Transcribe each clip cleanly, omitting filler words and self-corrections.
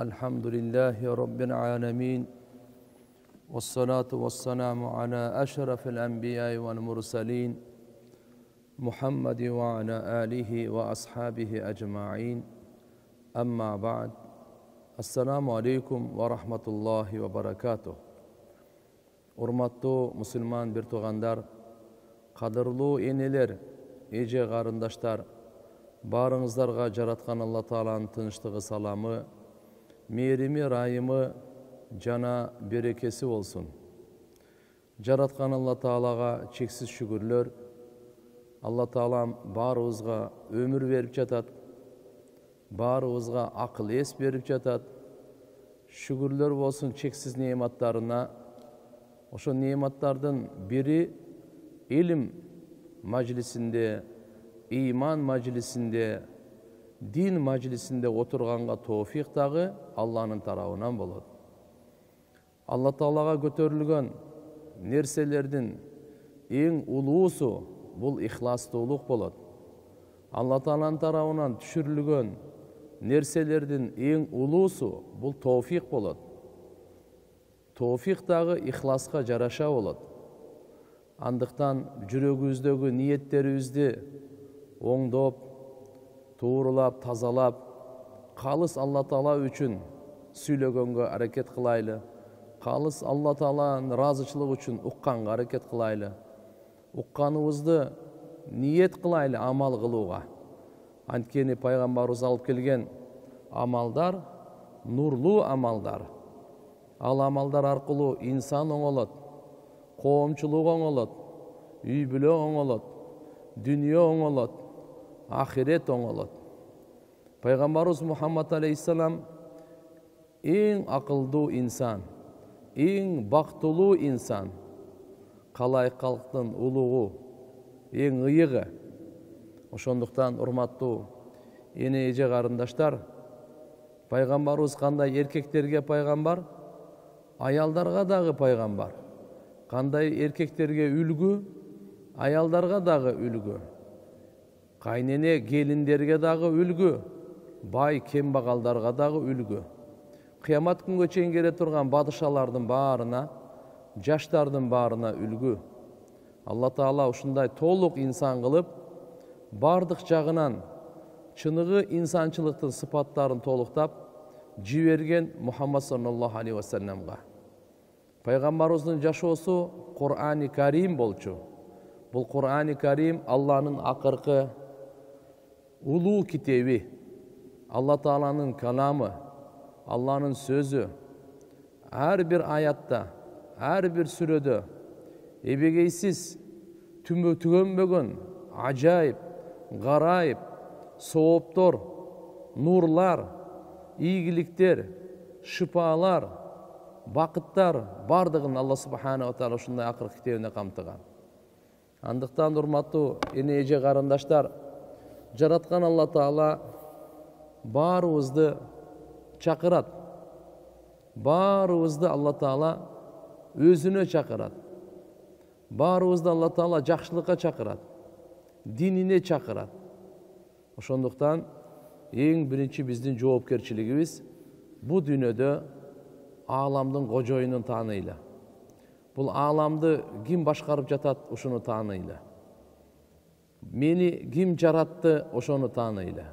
Elhamdülillahi Rabbil alemin. Vessalatu vesselamu ala eşrefil enbiyai vel mursalin. Muhammedi ve ala alihi ve ashabihi ecma'in. Amma ba'd. Assalamu alaikum ve rahmatullahi ve barakatuh. Urmatlı Müslüman bir tuğandar, kadırlı eneler, ece qarındaşlar, barыңыздарга жараткан Алла Тааланын тынчтыгы саламы, мээрими райымы жана берекеси болсун. Жараткан Алла Таалага чексиз шүгүрлөр. Алла Таалам баарыбызга өмүр берип жатат, баарыбызга акыл эс берип жатат. Шүгүрлөр болсун чексиз неаматтарына. Ошо неаматтардын бири илим majlisinde, iman majlisinde, din majlisinde oturganга tawfik dagı Allah'ın tarabынан bolot. Allah Taalaga götөрүлгөн nerselerden eң uluusu bul ihlastуулuk bolot. Allah Taala'nın tarabынан düşürülgön nerselerden eң uluusu bul tawfik bolot. Tawfik dagı ihlaska жараша болот. Андыктан жүрөгүбүздөгү ниеттерибизди оңдоп, туурулап, тазалап, калыс Алла Таала үчүн сүйлөгөнгө аракет кылайлы. Калыс Алла Тааланын ыраазычылыгы үчүн укканга аракет кылайлы. Укканыбызды ниет кылайлы амал кылууга. Анткени пайгамбарыбыз алып келген амалдар нурлуу амалдар. Ал амалдар аркылуу инсан оңолот, коомчулук оңолот, үй бүлө оңолот, дүнүйө оңолот, ахирет оңолот. Пайгамбарыбыз Мухаммад алейхиссалам эң акылдуу инсан, эң бактылуу инсан, калайык калктын улугу, эң ыйыгы. Ошондуктан урматтуу эне эже карындаштар, пайгамбарыбыз кандай эркектерге пайгамбар, аялдарга дагы пайгамбар. Кандай эркектерге үлгү, аялдарга дагы үлгү. Кайнене келиндерге дагы үлгү, бай кембагалдарга дагы үлгү. Кыямат күнгө чейин келе турган бадышалардын баарына, жаштардын баарына үлгү. Алла Таала ушундай толук инсан кылып, бардык жагынан чыныгы инсанчылыктын сыпаттарын толуктап жиберген Мухаммад саллаллаху алейхи ва салламга. Пайгамбарыбыздын жашоосу Кур'ан-ы Карим болчу. Бул Кур'ан-ы Карим Алланын акыркы улуу китеби, Алла Тааланын каламы, Алланын сөзү. Ар бир аятта, ар бир сүрөдө эбегейсиз, түгөнбөгөн ажайып, гарайып, сооптор, нурлар, ийгиликтер, шыпаалар, бакыттар бардыгын Алла субханаху ва таала ушундай акыркы китебинде камтыган. Андыктан урматтуу эне эже карындаштар, жараткан Алла Таала баарыбызды чакырат. Баарыбызды Алла Таала өзүнө чакырат. Баарыбызды Алла Таала жакшылыкка чакырат, динине чакырат. Ошондуктан эң биринчи биздин жоопкерчилигибиз бу дүйнөдө ааламдын кожоюнун тааныйлы. Бул ааламды ким башкарып жатат, ошону тааныйлы. Мени ким жаратты, ошону тааныйлы.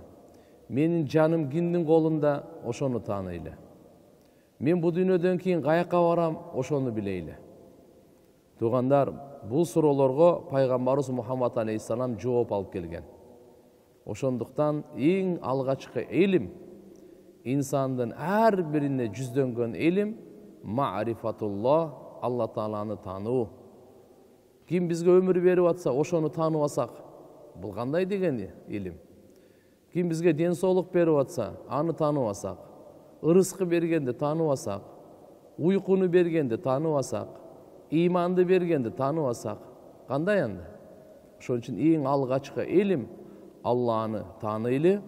Менин жаным кимдин колунда, ошону тааныйлы. Мен бу дүйнөдөн кийин каяка барам, ошону билейли. Туугандар, бул суроолорго пайгамбарыбыз Мухаммад алейхиссалам жооп алып келген. Ошондуктан эң алгачкы илим, инсандын ар бирине жүздөнгөн илим ма'рифатуллах, Алла Тааланы таануу. Ким бизге өмүр берип атса, ошону таанып алсак, бул кандай деген илим? Ким бизге ден соолук берип атса, аны таанып алсак, ырыскы бергенде таанып алсак, уйкуну бергенде таанып алсак, иманды бергенде таанып алсак, кандай анда? Ошон үчүн эң алгачкы илим Алланы тааныйлы,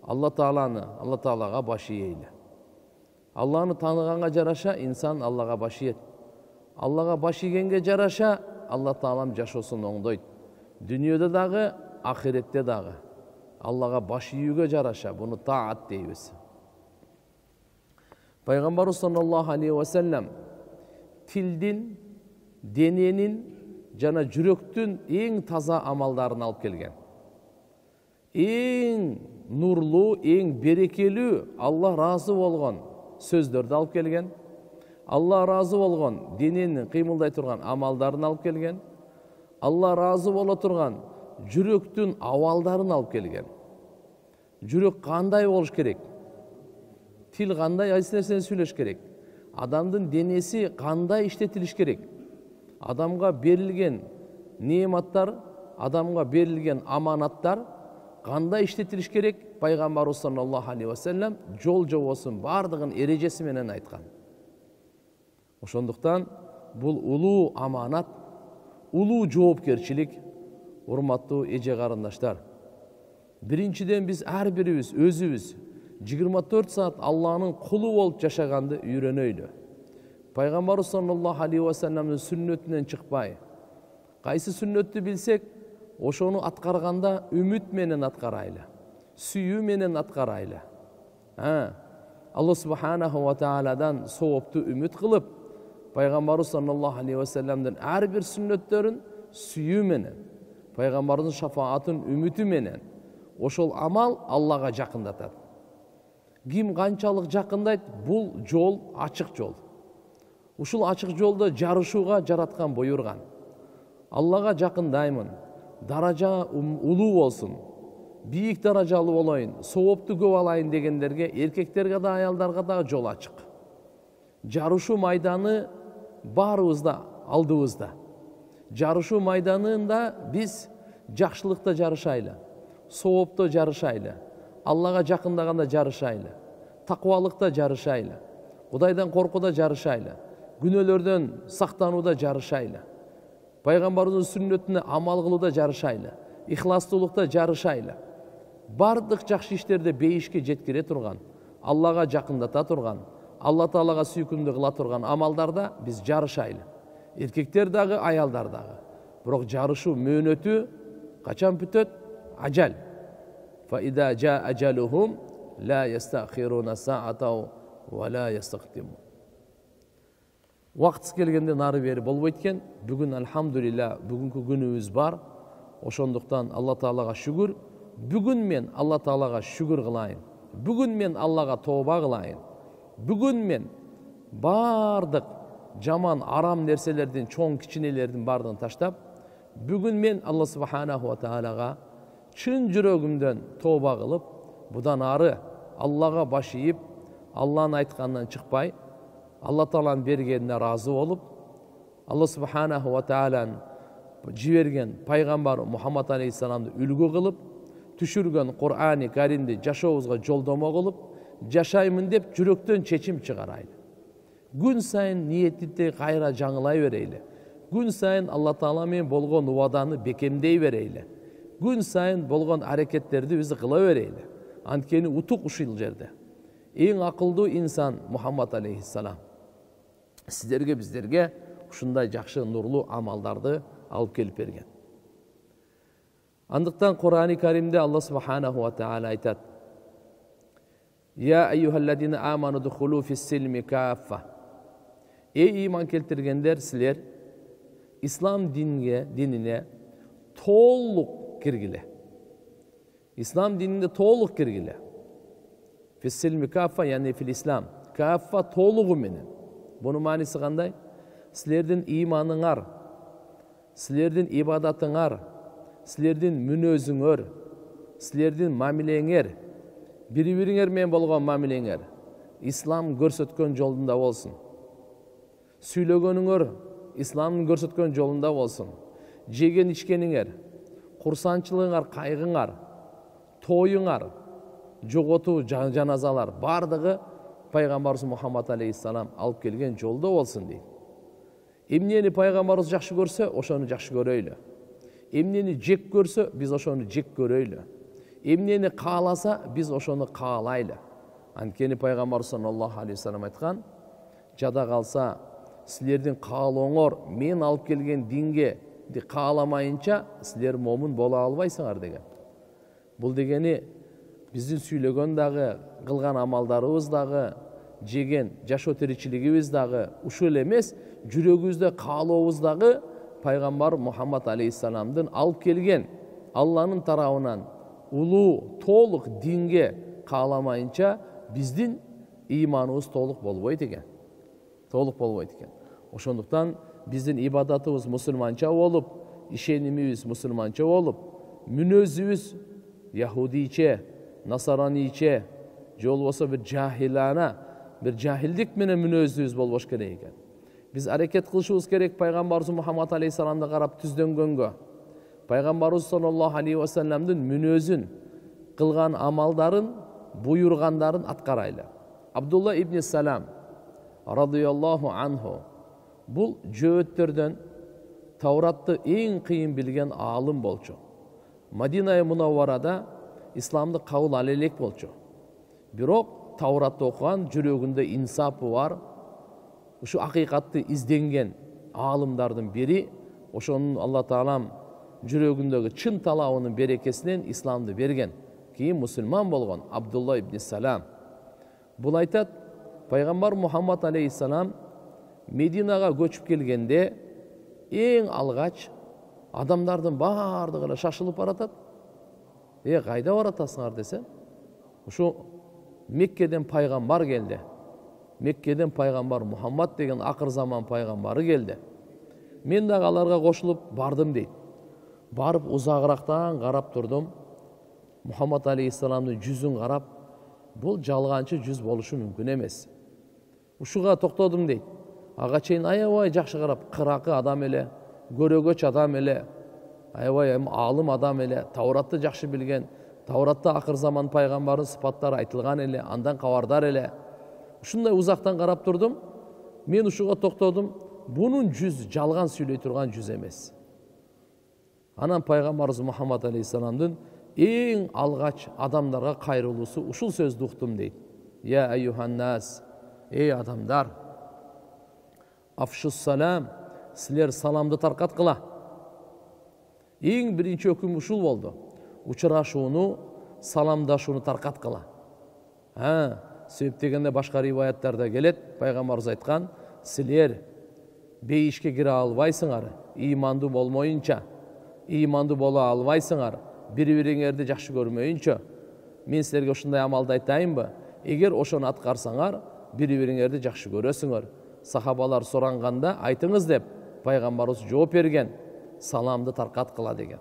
Алла Таалага баш ийели. Алланы тааныганга жараша инсан Аллага баш ийет. Аллага баш ийгенге жараша Алла Таалам жашоосун оңдойт. Дүнүйөдө дагы, ахиретте дагы. Аллага баш ийүүгө жараша буну таат дейбиз. Пайгамбарыбыз саллаллаху алейхи ва саллям тилдин, дененин жана жүрөктүн эң таза амалдарын алып келген. Эң нурлуу, эң берекелүү, Алла разы болгон сөздөрдү алып келген. Алла разы болгон дененин кыймылдай турган амалдарын алып келген. Алла разы боло турган жүрөктүн абалдарын алып келген. Жүрөк кандай болуш керек? Тил кандай айсы нерсени сүйлөш керек? Адамдын денеси кандай иштетилиш керек? Адамга берилген неематтар, адамга берилген аманаттар кандай иштетилиш керек? Пайгамбарыбыз саллаллаху алейхи ва саллям жол жобосун бардыгын эрежеси менен айткан. Ошондуктан бул улуу аманат, улуу жоопкерчилик, урматтуу эже карындаштар. Биринчиден биз ар бирибиз өзүбүз 24 саат Алланын кулу болуп жашаганды үйрөнөйлү. Пайгамбарыбыз саллаллаху алейхи ва салламдын сүннөтүнөн чыкпай, кайсы сүннөттү билсек, ошону аткарганда үмүт менен аткарайлы, сүйүү менен аткарайлы. Алла субханаху ва тааладан соопту үмүт кылып, Пайгамбарыбыз саллаллаху алейхи ва салламдын ар бир сүннөттөрүн сүйүү менен, пайгамбардын шафаатын үмүтү менен ошол амал Аллага жакындатат. Ким канчалык жакындайт? Бул жол ачык жол. Ушул ачык жолдо жарышууга жараткан буйрган. Аллага жакындаймын, даража улуу болсун, бийик даражалуу болоюн, соопту көп алайын дегендерге, эркектерге да, аялдарга да жол ачык. Жарышуу майданы баарыбызда алдыбызда. Жарышуу майданында биз жакшылыкта жарышайлы, соопто жарышайлы, Аллага жакындаганда жарышайлы, такыбалыкта жарышайлы, Кудайдан коркууда жарышайлы, күнөөлөрдөн сактанууда жарышайлы, пайгамбардын сүннөтүнө амал кылууда жарышайлы, ихластуулукта жарышайлы. Бардык жакшы иштерде бейишке жеткире турган, Аллага жакындата турган, Алла Таалага сүйкүмдүү кыла турган амалдарда биз жарышайлы. Эркектер дагы, аялдар дагы. Бирок жарышуу мөөнөтү качан бүтөт? Ажал. Fa idza jaa ajaluhum la yastakhiruna sa'atan wa la yastaqdimun. Вакыт келгенде нары бери болбойт экен. Бүгүн алхамдулилла бүгүнкү күнүбүз бар. Ошондуктан Алла Таалага шүгүр. Бүгүн мен Алла Таалага шүгүр кылайын. Бүгүн мен Аллага тооба кылайын. Бүгүн мен бардык жаман, арам нерселердин, чоң кичинелердин бардыгын таштап, бүгүн мен Алла субханаху ва таалага чын жүрөгүмдөн тооба кылып, будан ары Аллага баш ийип, Алланын айтканынан чыкпай, Алла Тааланын бергенине разы болуп, Алла субханаху ва тааланын жиберген пайгамбар Мухаммад алейхиссаламды үлгү кылып, түшүргөн Кур'ани Каримди жашообузга жолдомо кылып, жашаймын деп жүрөктөн чечим чыгарайлы. Күн сайын ниетти кайра жаңылай берейли. Күн сайын Алла Таала менен болгон убаданы бекемдей берейли. Күн сайын болгон аракеттерди биз кыла берейли. Анткени утук ушул жерде. Эң акылдуу инсан Мухаммад алейхиссалам сиздерге, биздерге ушундай жакшы нурлуу амалдарды алып келип берген. Андыктан Кур'ани Каримде Алла субханаху ва таала айтат: Я айюхалладина аману духулу фиссилми каффа. Эй иман келтиргендер, силер ислам динине толук киргиле. Ислам дининде толук киргиле. Фиссилми каффа, яни фил ислам. Каффа толугу менен. Бунун мааниси кандай? Силердин иманыңар, силердин ибадатыңар, силердин мүнөзүңөр, силердин мамилеңер, бири-бириңер менен болгон мамилеңер ислам көрсөткөн жолунда болсун. Сүйлөгөнүңөр исламдын көрсөткөн жолунда болсун. Жеген ичкениңер, курсанчылыгыңар, кайгыңар, тоюңар, жоготуу жаназалар бардыгы пайгамбарыбыз Мухаммад алейхиссалам алып келген жолдо болсун дейт. Эмнени пайгамбарыбыз жакшы көрсө, ошону жакшы көрөйлү. Эмнени жек көрсө, биз ошону жек көрөйлү. Эмнени кааласа, биз ошону каалайлы. Анткени пайгамбар саллаллаху алейхи ва саллям айткан: жада калса, силердин каалооңор мен алып келген динге кааламайынча силер момун боло албайсыңар деген. Бул дегени биздин сүйлөгөн дагы, кылган амалдарыбыз дагы, жеген жашоо тиричилигибиз дагы ушул эле эмес, жүрөгүбүздө каалообуз дагы пайгамбар Мухаммад алейхиссаламдын алып келген Алланын тарабынан улуу толук динге кааламайынча биздин ыйманыбыз толук болбойт экен. Ошондуктан биздин ибадатыбыз мусулманча болуп, ишенимибиз мусулманча болуп, мүнөзүбүз яхудийче, насаранийче, же болбосо бир жахилана, бир жахилдик менен мүнөзүбүз болбош керек экен. Биз аракет кылышыбыз керек пайгамбарыбыз Мухаммад алейхиссаламды карап түздөнгөнгө. Пайгамбарыбыз саллаллаху алейхи ва салламдын мүнөзүн, кылган амалдарын, буйругандарын аткарайлы. Абдулла ибн Салам радыйаллаху анху бул жөөттөрдөн Тауратты эң кыйын билген аалым болчу. Мадина Мунавварада исламды кабыл ала элек болчу. Бирок Тауратты окуган, жүрөгүндө инсапы бар, ушу акыйкатты изденген аалымдардын бири, ошонун Алла Таалам жүрөгүндөгү чын талабынын берекесинен исламды берген, кийин мусулман болгон Абдулла ибн Салам. Бул айтат, пайгамбар Мухаммад алейхиссалам Мединага көчүп келгенде эң алгач адамдардын баардыгы эле шашылып баратат. Кайда баратасыңар десе, ушу Меккеден пайгамбар келди. Меккеден пайгамбар Мухаммад деген акыр заман пайгамбары келди. Мен дагы аларга кошулуп бардым дейт. Барып узагырактан карап турдум. Мухаммад алейхиссаламдын жүзүн карап, бул жалганчы жүз болушу мүмкүн эмес. Ушуга токтодум дейт. Ага чейин аябай жакшы карап, кыракы адам эле, көрөгөч адам эле, аябай аалым адам эле, Тауратты жакшы билген, Тауратта акыр заман пайгамбардын сыпаттары айтылган эле, андан кабардар эле. Ушундай узактан карап турдум. Мен ушуга токтодум. Бунун жүз жалган сүйлөй турган жүз эмес. Анан пайгамбарыбыз Мухаммад алейхиссаламдын эң алгач адамдарга кайрылуусу ушул сөздү уктум дейт. Я айюханнас, эй адамдар, афшус салам, силер саламды таркаткыла. Эң биринчи өкүм ушул болду. Учурашууну, саламдашууну таркаткыла. Себеп дегенде башка риваяттарда келет, пайгамбарыбыз айткан, силер бейишке кире албайсыңар, ыймандуу болмоюнча, ыймандуу боло албайсыңар, бири-бириңерди жакшы көрмөйүнчө. Мен силерге ушундай амалды айтайынбы? Эгер ошону аткарсаңар, бири-бириңерди жакшы көрөсүңөр. Сахабалар суранганда айтыңыз деп пайгамбарыбыз жооп берген, саламды таркаткыла деген.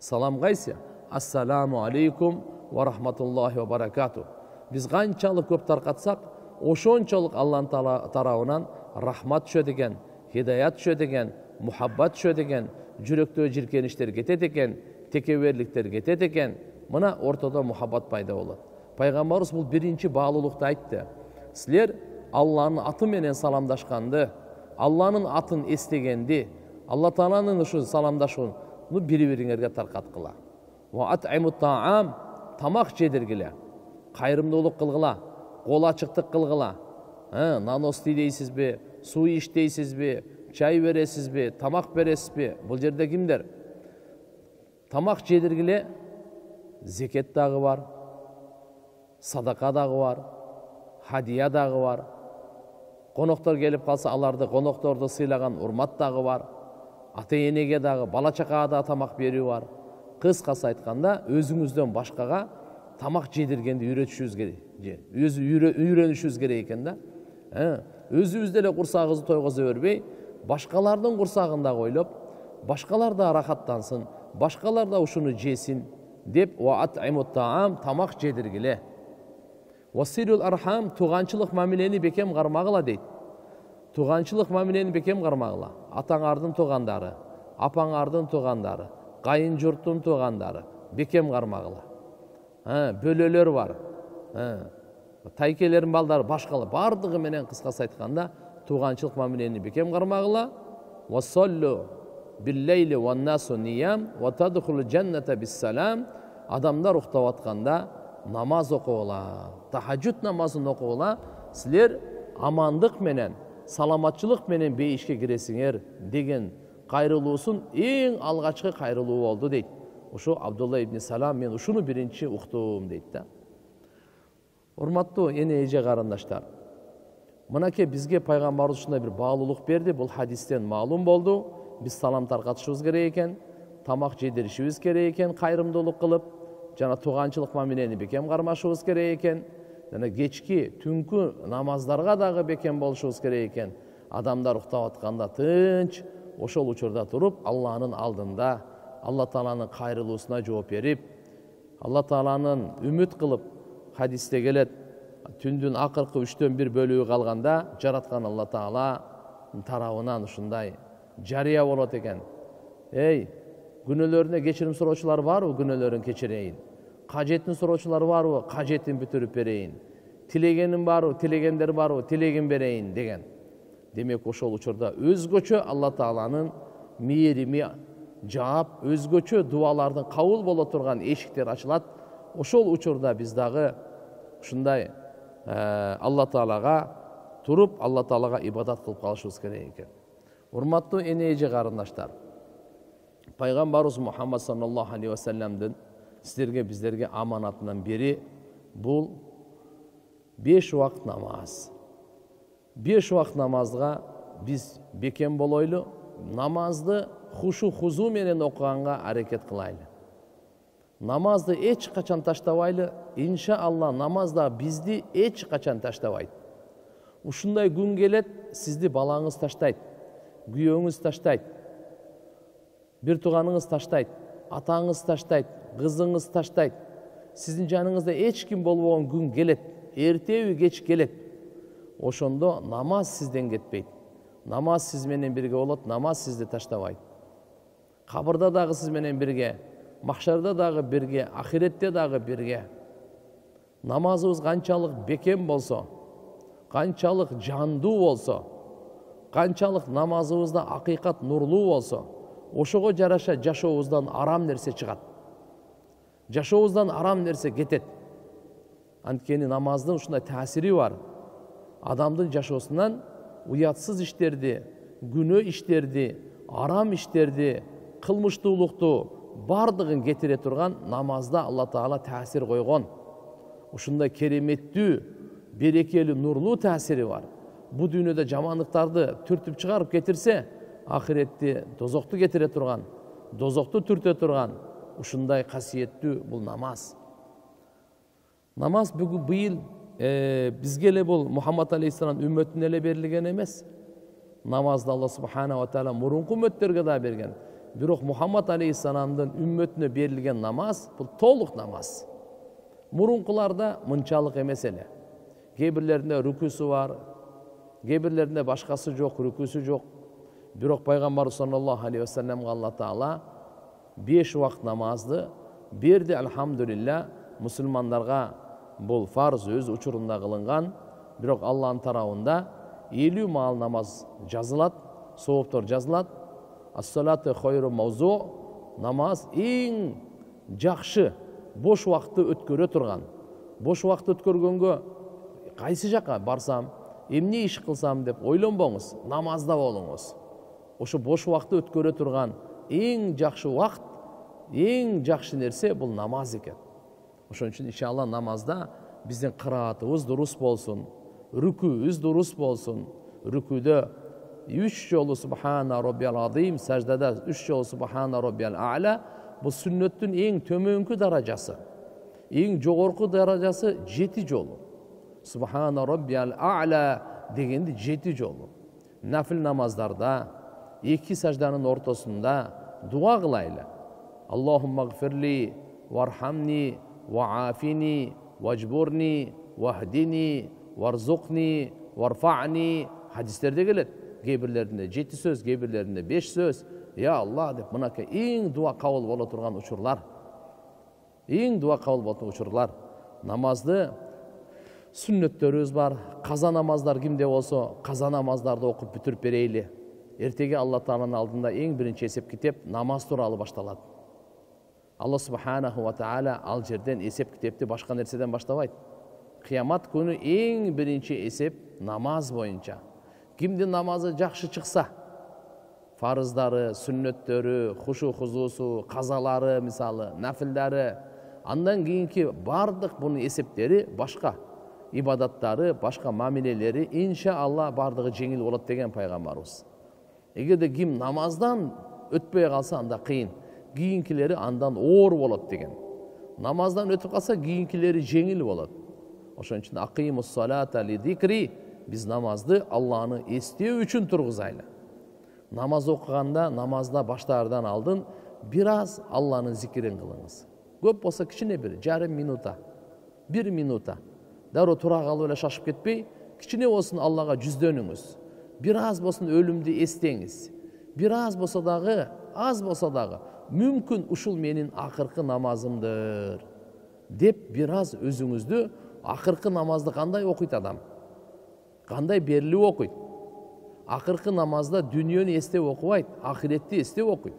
Салам кайсы? Ассаламу алейкум ва рахматуллахи ва баракату. Биз канчалык көп таркатсак, ошончолук Алланын тарабынан рахмат түшөт экен, хидаят түшөт экен, мухаббат түшөт экен, жүрөктө жиркеништер кетет экен, текеберликтер кетет экен. Мына ортодо мухаббат пайда болот. Пайгамбарыбыз бул биринчи баалуулукту айтты. Силер Алланын аты менен саламдашканды, Алланын атын эстегенди, Алла Тааланын ушу саламдашууну бири-бириңерге таркаткыла. Ва ат'имут таам, тамак жедиргиле. Кайрымдуулук кылгыла, кол ачыктык кылгыла. Нанос дейсизби, суу иштейсизби, чай бересизби, тамак бересизби? Бул жерде кимдер? Тамак жедиргиле, зекет дагы бар, садака дагы бар, хадия дагы бар. Коноктор келип калса, аларды конокторду сыйлаган урмат дагы бар. Ата-энеге дагы, бала-чакага да тамак берүү бар. Кыскасы айтканда, өзүңүздөн башкага тамак жедиргенди үйрөтүшүбүз керек. Үйрөнүшүбүз керек экен да. Өзүбүз деле курсагыбызды тойгозо бербей, башкалардын курсагын да койлоп, башкалар да рахаттансын, башкалар да ушуну жесин деп, ва ат'имут таам, тамак жедиргиле. Василул архам, туганчылык мамилени бекем кармагыла дейт. Туганчылык мамилени бекем кармагыла. Атаңардын тугандары, апаңардын тугандары, кайын журттун тугандары бекем кармагыла. Бөлөлөр бар. Тайкелердин балдары башкалар, бардыгы менен кыскасы айтканда, туганчылык мамилени бекем кармагыла. Вассаллу биллейли ван-насу ниям ва тадхулул жанната биссалам. Адамдар уктап атканда намаз окугула, тахаджуд намазын окугула. Силер амандык менен, саламатчылык менен бейишке киресиңер деген кайрылуусун эң алгачкы кайрылуу болду дейт. Ушу Абдулла ибн Салам, мен ушуну биринчи уктум дейт да. Урматтуу эне эже карындаштар, Мынакей бизге пайгамбарыбыз ушундай бир баалуулук берди. Бул хадистен маалым болду. Биз салам таркатышыбыз керек экен, тамак жедиришибиз керек экен, кайрымдуулук кылып, жана тууганчылык мамилени бекем кармашыбыз керек экен. Жана кечки, түнкү намаздарга дагы бекем болушубуз керек экен. Адамдар уктап атканда тынч, ошол учурда туруп, Алланын алдында, Алла Тааланын кайрылуусуна жооп берип, Алла Тааланын үмүт кылып, хадисте келет, түндүн акыркы 3/1 бөлүгү калганда, жараткан Алла Таала тарабынан ушундай жарыя болот экен. Эй, күнөөлөрүнө кечирим суроочулар барбы? Күнөөлөрүн кечирейин. Кажетін суроочулар барбы? Кажетін бүтүрүп берейин. Тилегеним барбы? Тилегендер барбы? Тилегин берейин деген. Демек, ошол учурда өзгөчө Алла Тааланын мээрими жаап, өзгөчө дуалардын кабыл боло турган эшиктер ачылат. Ошол учурда биз дагы ушундай Алла Таалага туруп, Алла Таалага ибадат кылып калышыбыз керек экен. Урматтуу энеже карындаштар, пайгамбарыбыз Мухаммад саллаллаху алейхи ва салламдын сіздерге биздерге аманатынан бери бул 5 убакыт намаз. 5 убакыт намазга биз бекем болойлу, намазды хушу хузу менен окуганга аракет кылайлы. Намазды эч качан таштабайлы, иншаалла намазда бизди эч качан таштабайт. Ушундай күн келет, сизди балаңыз таштайт, күйөөңүз таштайт, бир тууганыңыз таштайт, атаңыз таштайт, кызыңыз таштайт. Сиздин жаныңызда эч ким болбогон күн келет, эртеби кеч келет. Ошондо намаз сизден кетпейт. Намаз сиз менен бирге болот, намаз сизди таштабайт. Кабырда дагы сиз менен бирге, махшарда дагы бирге, ахиретте дагы бирге. Намазыбыз канчалык бекем болсо, канчалык жандуу болсо, канчалык намазыбызда акыйкат нурлуу болсо, ошого жараша жашообуздан арам нерсе чыгат. Жашообуздан арам нерсе кетет. Анткени намаздын ушундай таасири бар. Адамдын жашоосунан уятсыз иштерди, күнөө иштерди, арам иштерди, кылмыштуулукту бардыгын кетире турган намазда Алла Таала таасир койгон. Ушундай кереметтүү, берекелүү, нурлуу таасири бар. Бу дүйнөдө жамандыктарды түртүп чыгарып кетирсе, ахиретти дозокту кетире турган, дозокту түртө турган ушундай касиеттүү бул намаз. Намаз бүгүн быйыл бизге эле бул Мухаммад алейхиссалам үммөтүнө эле берилген эмес. Намазды Алла субхана ва таала мурунку үммөттөргө да берген. Бирок Мухаммад алейхиссаламдын үммөтүнө берилген намаз бул толук намаз. Мурункуларда мынчалык эмес эле. Кээ-бирлеринде рүкүсү бар, кээ-бирлеринде башкасы жок, рүкүсү жок. Бирок пайгамбар саллаллаху алейхи ва салламга Алла Таала 5 убакыт намазды берди, алхамдулилля. Мусулмандарга бул фарз өз учурунда кылынган, бирок Алланын тарабында 50 маал намаз жазылат, сооптор жазылат. Ас-салату хайру мавзу, намаз эң жакшы бош убакытты өткөрө турган. Бош убакытты өткөргөнгө кайсы жака барсам, эмне иш кылсам деп ойлонбоңуз, намазда болуңуз. Ошо бош убакытты өткөрө турган эң жакшы убакыт, эң жакшы нерсе бул намаз экен. Ошон үчүн иншалла намазда биздин кыраатыбыз дурус болсун, рүкүүбүз дурус болсун. Рүкүүдө 3 жолу субхана роббиял азим, саждада 3 жолу субхана роббиял а'ла. Бул сүннөттүн эң төмөнкү даражасы. Эң жогорку даражасы 7 жолу. Субхана роббиял а'ла дегенди 7 жолу. Нафил намаздарда 2 сажданын ортосунда дуа кылайлы. Аллахумма гфирли вархамни ва'афини вajburni вахдини варзукни варфa'ни хадистерде келет. Кээ-бирлеринде 7 сөз, кээ-бирлеринде 5 сөз. Я Алла деп мынакей эң дуа кабыл боло турган учурлар. Эң дуа кабыл боло турган учурлар. Намазды сүннөттөрүбүз бар. Каза намаздар кимде болсо, каза намаздарды окуп бүтүрүп берейли. Эртеге Алла Тааланын алдында эң биринчи эсеп китеп намаз тууралуу башталат. Алла субханаху ва таала ал жерден эсеп китепти башка нерседен баштабайт. Кыямат күнү эң биринчи эсеп намаз боюнча. Кимдин намазы жакшы чыкса, фарыздары, сүннөттөрү, хушу хузусу, казалары, мисалы, нафилдары, андан кийинки бардык бунун эсептери башка. ибадаттары, башка мамилелери иншалла бардыгы жеңил болот деген пайгамбарыбыз. Эгерде ким намаздан өтпөй калса анда кыйын, кийинкилери андан оор болот деген. Намаздан өтүп калса кийинкилери жеңил болот. Ошон үчүн акимус салата ли зикри, биз намазды Алланы эстөө үчүн тургузайлы. Намаз окуганда, намазда баштаардан алдын бир аз Алланын зикирин кылыңыз. Көп болсо кичине бир, жарым минута, 1 минута. Дароо тура калып эле шашып кетпей, кичине болсун Аллага жүздөнүңүз. Бир аз болсун өлүмдү эстеңиз. Бир аз болсо дагы, мүмкүн ушул менин акыркы намазымдыр деп бир аз өзүңүздү акыркы намазды кандай окуйт адам? Кандай берилип окуйт? Акыркы намазда дүнүйөнү эстеп окубайт, ахиретти эстеп окуйт.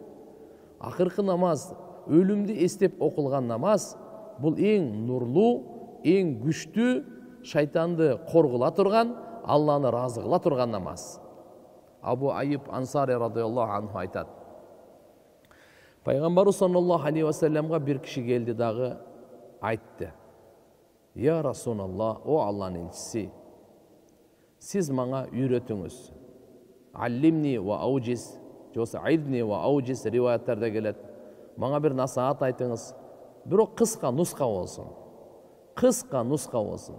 Акыркы намаз, өлүмдү эстеп окулган намаз бул эң нурлуу, эң күчтүү, шайтанды коргула турган, Алланы разы кыла турган намаз. Абу Айюб Ансари радыйаллаху анху айтат. Пайгамбарыбыз саллаллаху алейхи ва салламга бир киши келди дагы айтты. Я Расулаллах, о Алланын элчиси, сиз мага үйрөтүңүз. Аллимни ва аужиз, жоса айдни ва аужиз риваяттарда келет. Мага бир насаат айтыңыз. Бирок кыска нуска болсун. Кыска нуска болсун.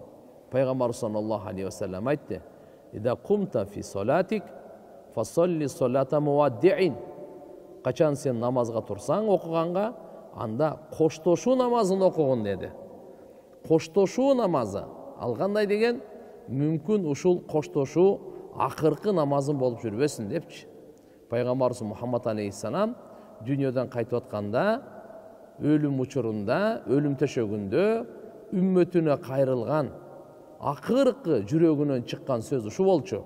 Пайгамбарыбыз саллаллаху алейхи ва саллам айтты. Ида кумта фи салатик фасалли салата муаддиин. Качан сен намазга турсаң окуганга, анда коштошуу намазын окугун деди. Коштошуу намазы. Ал кандай деген? Мүмкүн ушул коштошуу акыркы намазын болуп жүрбөсүн депчи. Пайгамбарыбыз Мухаммад алейхиссалам дүйнөдөн кайтып атканда, өлүм учурунда, өлүм төшөгүндө үммөтүнө кайрылган акыркы жүрөгүнөн чыккан сөз ушу болчу.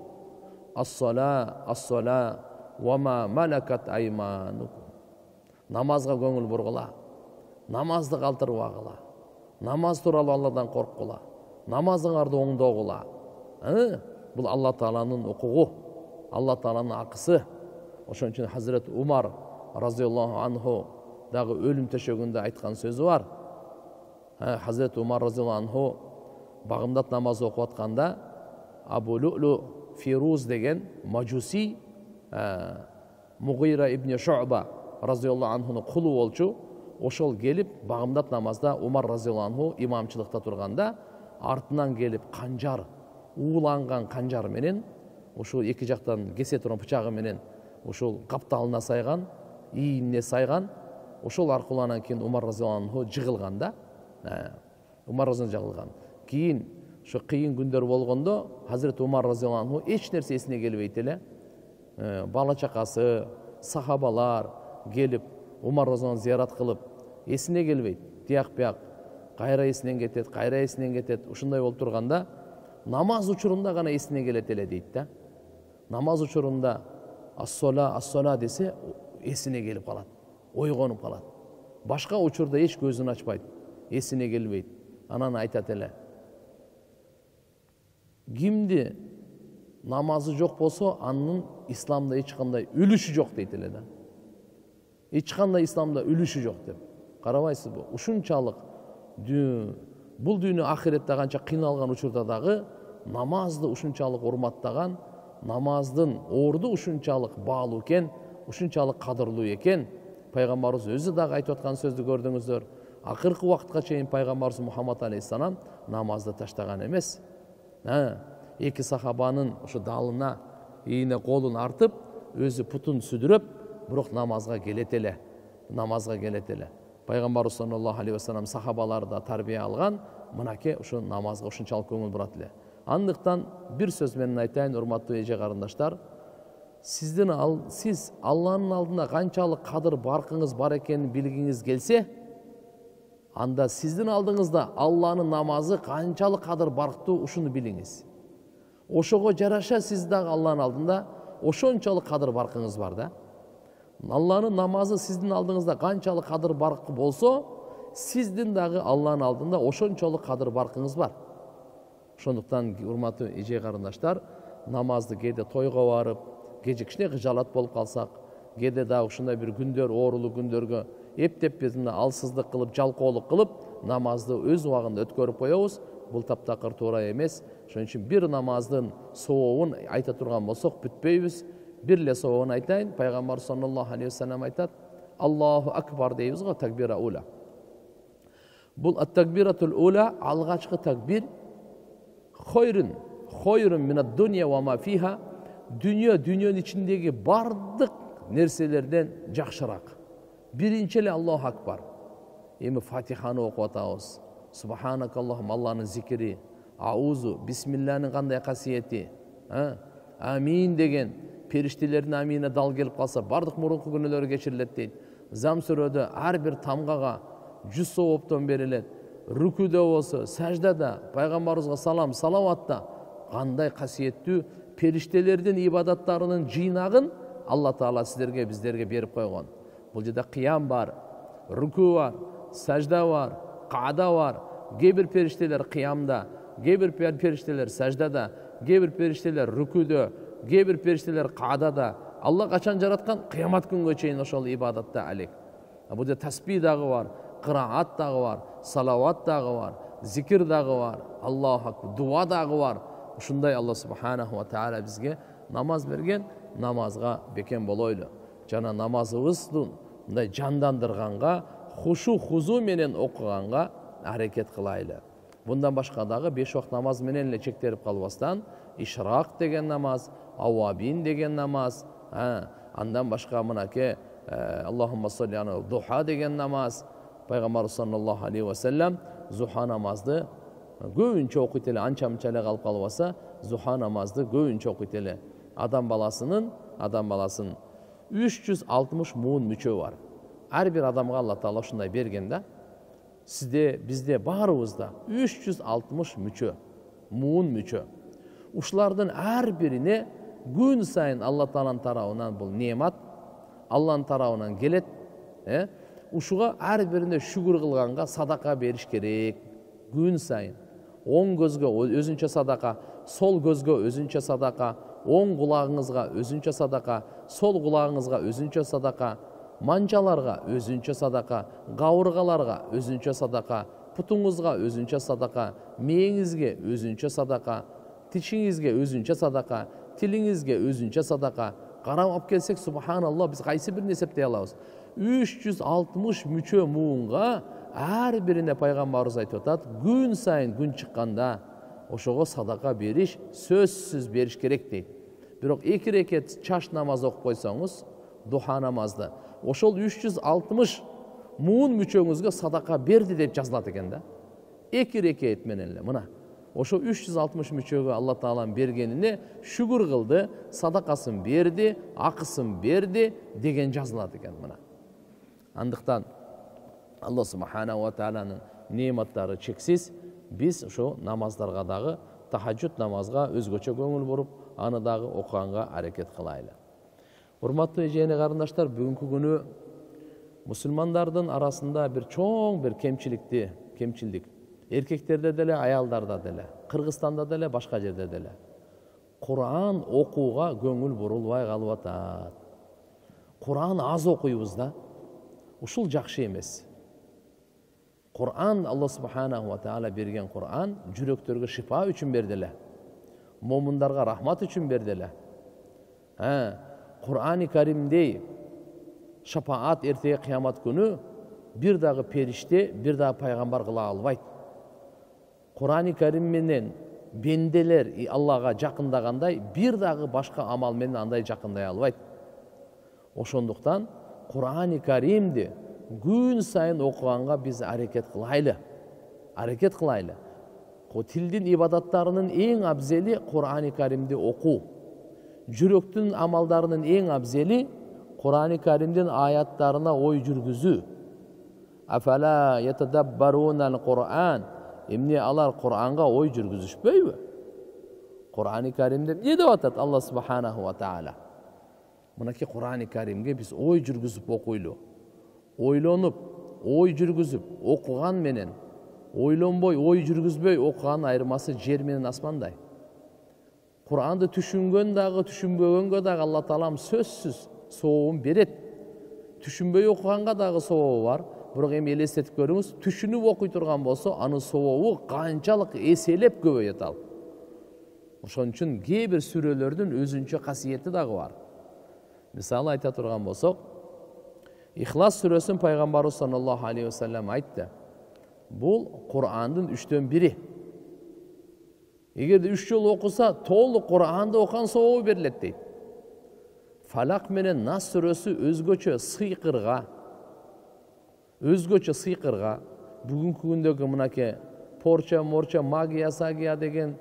Ас-сала, ас-сала ва ма малакат айманукум. Намазга көңүл бургула. Намазды калтырбагыла. Намаз тууралуу Алладан корккула. Намазыңарды оңдогула. Бул Алла Тааланын укугу, Алла Тааланын акысы. Ошон үчүн Хазрет Умар разыйаллаху анху дагы өлүм төшөгүндө айткан сөзү бар. Хазрет Умар разыйаллаху анху багымдат намаз окуп атканда Абу Лулу Фируз деген мажуси Мугира ибн Шу'ба разыйаллаху анхунун кулу болчу. Ошол келип багымдат намазда Умар разыйаллаху анху имамчылыкта турганда артынан келип канжар, ууланган канжар менен, ушул эки жактан кесе турган бычагы менен ушул капталына сайган, ийине сайган, ошол аркылуу анан кийин Умар разыйаллаху анху жыгылганда, Умар разыйаллаху жыгылган. Кийин ошо кыйын күндөр болгондо Хазрет Умар разыйаллаху анху эч нерсе эсине келбейт эле. Бала чакасы, сахабалар келип Умар разыйаллаху анху зиярат кылып, эсине келбейт. Тияк-бияк кайра эсинен кетет, кайра эсинен кетет. Ушундай болуп турганда намаз учурунда гана эсине келет эле дейт да. Намаз учурунда ас-сола, ас-сола десе эсине келип калат, ойгонуп калат. Башка учурда эч көзүн ачпайт, эсине келбейт. Анан айтат эле. Кимди намазы жок болсо, анын исламда эч кандай үлүшү жок дейт эле да. Эч кандай исламда үлүшү жок деп. Карабайсызбы? Ушунчалык бул дүйнө ахиретте канча кыйналган учурда дагы намазды ушунчалык урматтаган, намаздын орду ушунчалык баалуу экен, ушунчалык кадырлуу экен. Пайгамбарыбыз өзү дагы айтып аткан сөздү көрдүңүздөр. Акыркы убакытка чейин пайгамбарыбыз Мухаммад алейхиссалам намазды таштаган эмес. Эки сахабанын ошо далына ийине колун артып, өзү путун сүдүрөп, бирок намазга келет эле. Пайгамбарыбыз саллаллаху алейхи ва саллам сахабаларды тарбия алган, мынакей ушу намазга ушунчалык көңүл бурат эле. Андыктан бир сөз менен айтайын, урматтуу эже карындаштар, сиз Алланын алдында канчалык кадыр баркыңыз бар экенин билгиңиз келсе, анда сиздин алдыңызда Алланын намазы канчалык кадыр барктуу ушуну билиңиз. Ошого жараша сиз дагы Алланын алдында ошончолук кадыр баркыңыз бар да. Алланын намазы сиздин алдыңызда канчалык кадыр баркы болсо, сиздин дагы Алланын алдында ошончолук кадыр баркыңыз бар. Ошондуктан урматтуу эже карындаштар, намазды кээде тойго барып, кээде кичине кыжалат болуп калсак, кээде дагы ушундай бир күндөр, оорулуу күндөргө эптеп алсыздык кылып, жалкоолук кылып, намазды өз убагында өткөрүп коебуз. бул таптакыр туура эмес. Ошон үчүн бир намаздын сообун айта турган болсок бүтпөйбүз. Бир эле сообун айтайын. Пайгамбар саллаллаху алейхи ва саллям айтат: Аллаху акбар дейбиз го, такбира ула. Бул ат-такбиратул ула, алгачкы такбир, хойрун минад дуния ва ма фиха, дүнүйөнүн ичиндеги бардык нерселерден жакшыраак. Биринчи эле Аллаху акбар. Эми Фатиханы окуп атабыз. Субханакаллахум, Аллахнын зикири, аузу, бисмиллахнын кандай касиети, амин деген периштелердин амине дал келип калса, бардык мурунку күнөөлөр кечирилет дейт. Зам сүрөдө ар бир тамгага 100 сооптон берилет. Рүкүдө болсо, саждада, пайгамбарыбызга салам, салаватта кандай касиеттүү периштелердин ибадаттарынын жыйнагын Алла Таала сиздерге, биздерге берип койгон. Бул жерде кыям бар, рүкү бар, сажда бар, каада бар. Кээ бир периштелер кыямда, кээ бир периштелер саждада, кээ бир периштелер рүкүдө, кээ бир периштелер каадада. Алла качан жараткан? Кыямат күнгө чейин ошол ибадатта алек. Бул жерде тасбih дагы бар, кыраат дагы бар, салават дагы бар, зикир дагы бар, Аллаху акбар, дуа дагы бар. Ушундай Алла субханаху ва таала бизге намаз берген, намазга бекен болойлу. Жана намазыбыздын мындай жандандырганга, хушу хузу менен окуганга аракет кылайлы. Bundan башка дагы 5 вакыт намаз менен эле чектелип калбастан, ишрак деген намаз, авабин деген намаз, андан башка мынакей Аллахумма салли ала духа деген намаз. Пайгамбар саллаллаху алейхи ва саллям зуха намазды көбүнчө окуйт эле, анча-мынча эле калып калбаса, зуха намазды көбүнчө окуйт эле. Адам баласынын 360 муун мүчө бар. Ар бир адамга Алла Таала ушундай берген да. Сизде, бизде баарыбызда 360 мүчө, муун мүчө. Ушулардын ар бирине күн сайын Алла Тааланын тарабынан бул неемат, Алланын тарабынан келет. Ушуга ар бирине шүгүр кылганга садака бериш керек. Күн сайын. Оң көзгө өзүнчө садака, сол көзгө өзүнчө садака, оң кулагыңызга өзүнчө садака, сол кулагыңызга өзүнчө садака, манжаларга өзүнчө садака, кабыргаларга өзүнчө садака, путуңузга өзүнчө садака, мээңизге өзүнчө садака, тишиңизге өзүнчө садака, тилиңизге өзүнчө садака. Карап алып келсек, субханалла, биз кайсы бирин эсептей алабыз? 360 мүчө муунга ар бирине пайгамбарыбыз айтып атат, күн сайын күн чыкканда ошого садака бериш, сөзсүз бериш керек дейт. Бирок 2 рекет чаш намаз окуп койсоңуз, духа намазды, ошол 360 муун мүчөңүзгө садака берди деп жазылат экен да. 2 рекет менен эле мына. Ошо 360 мүчөгө Алла Тааланын бергенине шүгүр кылды, садакасын берди, акысын берди деген жазылат экен мына. Андыктан Алла субханаху ва тааланын неематтары чексиз. Биз ошо намаздарга дагы, тахаджуд намазга өзгөчө көңүл буруп, аны дагы окуганга аракет кылайлы. Урматтуу эжене карындаштар, бүгүнкү күнү мусулмандардын арасында бир чоң бир кемчилдик. Эркектерде деле, аялдарда деле, Кыргызстанда деле, башка жерде деле. Кур'ан окууга көңүл бурулбай калып атат. Кур'ан аз окуйбуз да. Ушул жакшы эмес. Кур'ан, Алла субханаху ва таала берген Кур'ан жүрөктөргө шифа үчүн берди эле. Момундарга рахмат үчүн берди эле. Кур'ани Каримдей шафаат эртеге кыямат күнү бир дагы периште, бир дагы пайгамбар кыла албайт. Кур'ани Карим менен бенделер Аллага жакындагандай, бир дагы башка амал менен андай жакындай албайт. Ошондуктан Кур'ани Каримди күн сайын окуганга биз аракет кылайлы. Тилдин ибадаттарынын эң абзели Кур'ани Каримди окуу. Жүрөктүн амалдарынын эң абзели Кур'ани Каримдин аяттарына ой жүргүзүү. Афала ятадаббарунал Кур'ан. Эмне алар Кур'анга ой жүргүзүшпөйбү? Кур'ани Каримде эмне деп атат Алла субханаху ва таала? Мынакей Кур'ани Каримге биз ой жүргүзүп окуйлу. Ойлонуп, ой жүргүзүп окуган менен, ойлонбой, ой жүргүзбөй окуган айырмасы жер менен асмандай. Кур'анды түшүнгөн дагы, түшүнбөгөнгө дагы Алла Таалам сөзсүз сообун берет. Түшүнбөй окуганга дагы сообу бар, бирок эми элестетип көрүңүз, түшүнүп окуй турган болсо, анын сообу канчалык эселеп көбөйөт ал. Ошон үчүн кээ бир сүрөлөрдүн өзүнчө касиети дагы бар. Мисалы айта турган болсок, Ихлас сүрөсүн пайгамбарыбыз саллаллаху алейхи ва саллям айтты. Бул Кур'андын 3/1. Эгерде 3 жолу окуса, толук Кур'анды окуган сообу берилет дейт. Фалак менен Нас сүрөсү өзгөчө сыйкырга, бүгүнкү күндөгү мынакей порча, магия, сагия деген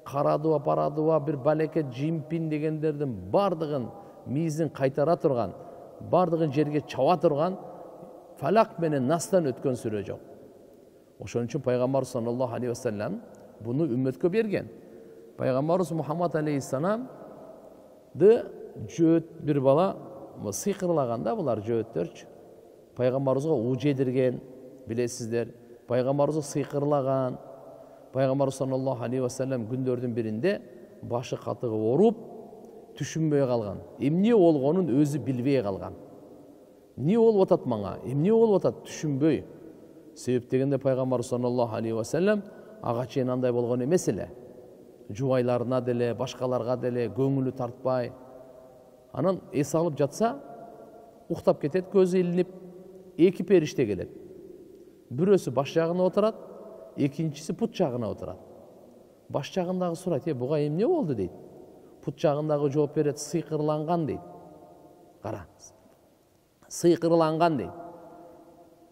карадуа, парадуа, бир балекет, жимпин дегендердин бардыгын миизин кайтара турган, бардыгын жерге чаба турган Фалак менен Настан өткөн сүрө жок. Ошон үчүн пайгамбар саллаллаху алейхи ва саллям буну үммөткө берген. Пайгамбарыбыз Мухаммад алейхиссалам жөөт бир бала сыйкырлаганда, булар жөөттөрчү. Пайгамбарыбызга уу жедирген, билесиздер. Пайгамбарыбызга сыйкырлаган. Пайгамбарыбыз саллаллаху алейхи ва саллям күндөрдүн биринде башы катыгып ооруп, түшүнбөй калган. Эмне болгонун өзү билбей калган. Эмне болуп атат мага? Эмне болуп атат? Түшүнбөй. Себеп дегенде пайгамбар саллаллаху алейхи ва саллям ага чейин андай болгон эмес эле. Жубайларына деле, башкаларга деле көңүлү тартпай. Анан эс алып жатса, уктап кетет, көзү илинип, эки периште келет. Бирөөсү баш жагына отурат, экинчиси пут жагына отурат. Баш жагындагы сурайт: буга эмне болду дейт. Пут жагындагы жооп берет: сыйкырланган дейт. Кара. Сыйкырланган дейт.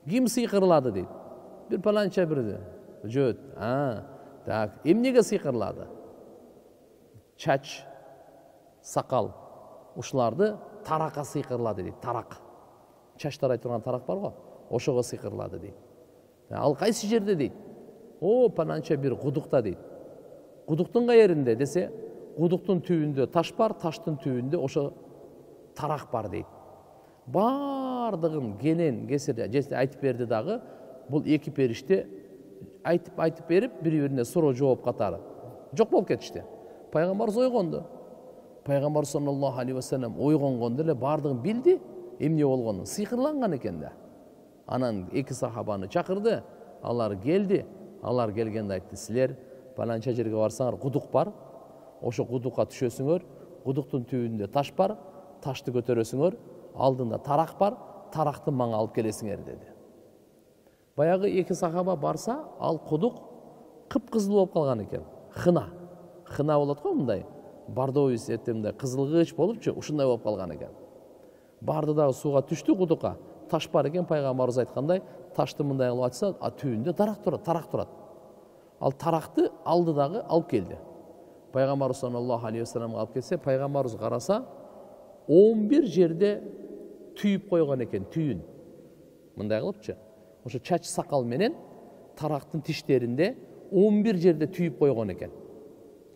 Ким сыйкырлады дейт. Бир паланча бирди. Жөөт. Так, эмнеге сыйкырлады? Чач, сакал, ушуларды таракка сыйкырлады дейт. Тарак. Чач тарай турган тарак бар го, ошого сыйкырлады дейт. Ал кайсы жерде дейт? Паланча бир кудукта дейт. Кудуктун кайеринде десе, кудуктун түбүндө таш бар, таштын түбүндө ошо тарак бар дейт. Бардыгын кенен кесир айтып берди дагы. Бул эки периште айтып берип, бири-бирине суроо жооп катары жок болуп кетишти. Пайгамбарыбыз ойгонду. Пайгамбар саллаллаху алейхи ва саллям ойгонгондо эле бардыгын билди, эмне болгонун. Сыйкырланган экен да. Анан эки сахабаны чакырды, алар келди. Алар келгенде айтты: силер паланча жерге барсаңар, кудук бар. Ошо кудукка түшөсүңөр, кудуктун түбүндө таш бар, ташты көтөрөсүңөр, алдында тарак бар, таракты мага алып келесиңер деди. Баягы эки сахаба барса, ал кудук кыпкызыл болуп калган экен. Хына болот го мындай. Бардовый цветинде кызылгыч болупчу, ушундай болуп калган экен. Барды дагы сууга түштү, кудукка. Таш бар экен, пайгамбарыбыз айткандай, ташты мындай кылып атса, түбүндө тарак турат. Ал таракты алды дагы алып келди. Пайгамбарыбыз саллаллаху алейхи ва саллямга алып келсе, пайгамбарыбыз караса, 11 жерде түйүп койгон экен, түйүн. Мындай кылыпчы. Ошо чач сакал менен тарактын тиштеринде 11 жерде түйүп койгон экен.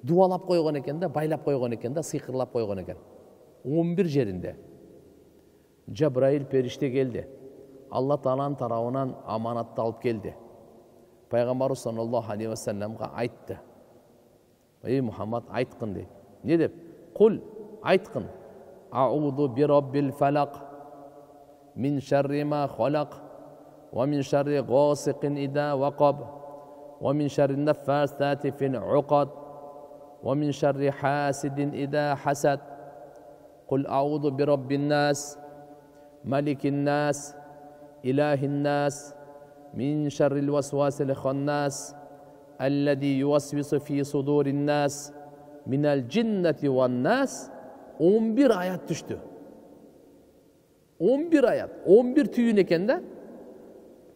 Дуалап койгон экен да, байлап койгон экен да, сыйкырлап койгон экен. 11 жеринде. Жабраил периште келди. Алла Тааланын тарабынан аманатты алып келди. Пайгамбарыбыз саллаллаху алейхи ва саллямга айтты: "Ey Muhammad, айткын" дейт. Не деп? "Кул, айткын. А'уду би раббил фалак, мин шарри ма халак, ва мин шарри гасиқин ида вақаб, ва мин шарри наффасати фил уқад, ва мин шарри хасидин ида хасад. Кул а'уду би раббин нас, маликин нас, илахин нас, мин шаррил васвасил ханнас, аллади ювасвису фи судурин нас, минал джиннати ван нас." 11 аят түштү. 11 аят. 11 түйүн экен да.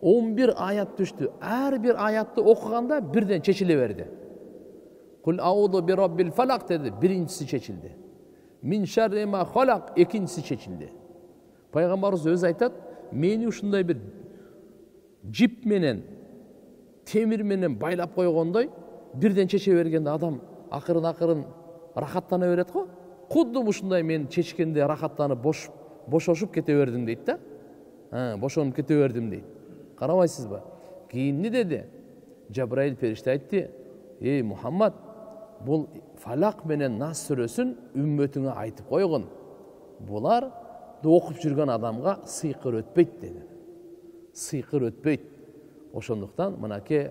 11 аят түштү. Ар бир аятты окуганда бирден чечиле берди. Кул ауду би раббил фалак деди, биринчиси чечилди. Мин шарри ма халак, экинчиси чечилди. Пайгамбарыбыз өзү айтат: "Мени ушундай бир жип менен, темир менен байлап койгондой, бирден чече бергенде адам акырын рахаттана берет го. Кудду ушундай мен чечкенде рахаттанып бошошуп кете бердим" дейт да. Бошонуп кете бердим дейт. Карабайсызбы? Кийин не деди? Жабраил периште айтты: "Ey Muhammad, бул Фалак менен Нас сүрөсүн үммөтүңө айтып койгун. Булар окуп жүргөн адамга сыйкыр өтпөйт" деди. сыйкыр өтпөйт. Ошондуктан мынакей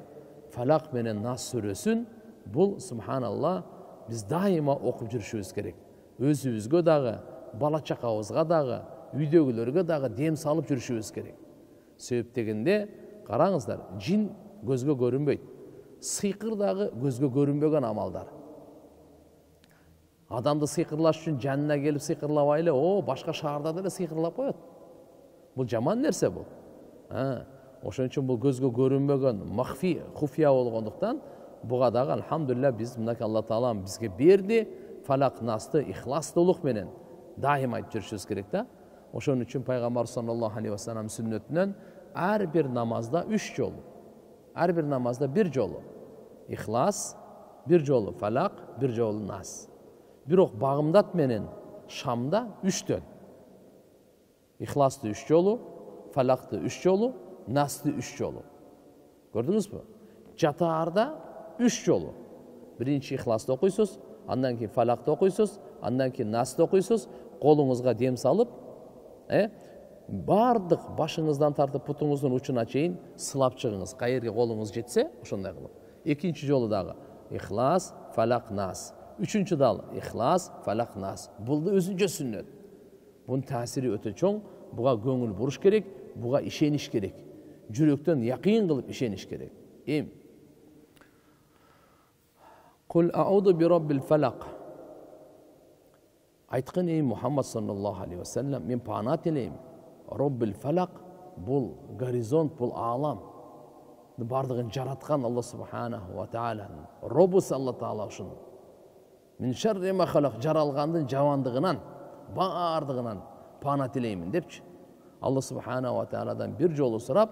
Фалак менен Нас сүрөсүн бул субханалла биз дайыма окуп жүрүшүбүз керек. Өзүбүзгө дагы, бала чакабызга дагы, үйдөгүлөргө дагы дем салып жүрүшүбүз керек. Себеп дегенде караңыздар, жин көзгө көрүнбөйт. Сыйкыр дагы көзгө көрүнбөгөн амалдар. Адамды сыйкырлаш үчүн жанына келип сыйкырлабайлы, башка шаарда деле сыйкырлап коет. Бул жаман нерсе бул. Ошон үчүн бул көзгө көрүнбөгөн махфи, хуфия болгондуктан буга дагы алхамдулилля биз мынакей Алла Таала бизге берди. Фалак Насты ихластуулук менен дайым айтып жүрүшүбүз керек да. Ошон үчүн пайгамбар саллаллаху алейхи вассалам сүннөтүнөн ар бир намазда 3 жолу, ар бир намазда 1 жолу ихлас, 1 жолу Фалак, 1 жолу Нас. Бирок багымдат менен Шамда 3төн. Ихласты 3 жолу, Фалакты 3 жолу, Насты 3 жолу. Көрдүңүзбү? Жатаарда 3 жолу. Биринчи ихласты окуйсуз, андан кийин Фалакты окуйсуз, андан кийин Насты окуйсуз, колуңузга дем салып, бардык башыңыздан тартып путуңуздун учуна чейин сылап чыгыңыз. Кайерге колуңуз жетсе, ошондой кылып. Экинчи жолу дагы ихлас, Фалак, Нас. Үчүнчү дал ихлас, Фалак, Нас. Бул да өзүнчө сүннөт. Бунун таасири өтө чоң. Буга көңүл буруш керек, буга ишениш керек. Жүрөктөн якын кылып ишениш керек. Кул ауду би раббил фалак. Айткан ey Muhammed sallallahu aleyhi ve sellem, мен пана тілейм. Раббил фалак бул горизонт, бул алам. Бардығын жаратқан Алла субханаху ва таала. Роббус Алла таала ушун. Мин шарри ма халак, жаралгандын жамандыгынан, бардыгынан пана тілеймин депчи. Алла субханаху ва тааладан бир жолу сурап,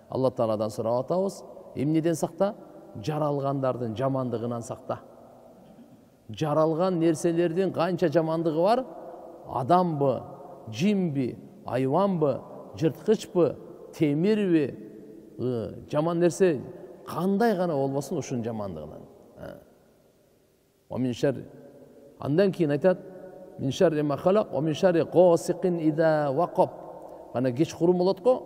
Алла тааладан сурап атабыз, эмнеден сакта? Жаралгандардын жамандыгынан сакта. Жаралган нерселердин канча жамандыгы бар? Адамбы, жинби, айванбы, жырткычпы, темирби, жаман нерсе кандай гана болбосун ушунун жамандыгынан. Андан кийин айтат, мин шарри ма халак ва мин шарри гасиқин иза вақаб. Кана кечкурун болот го,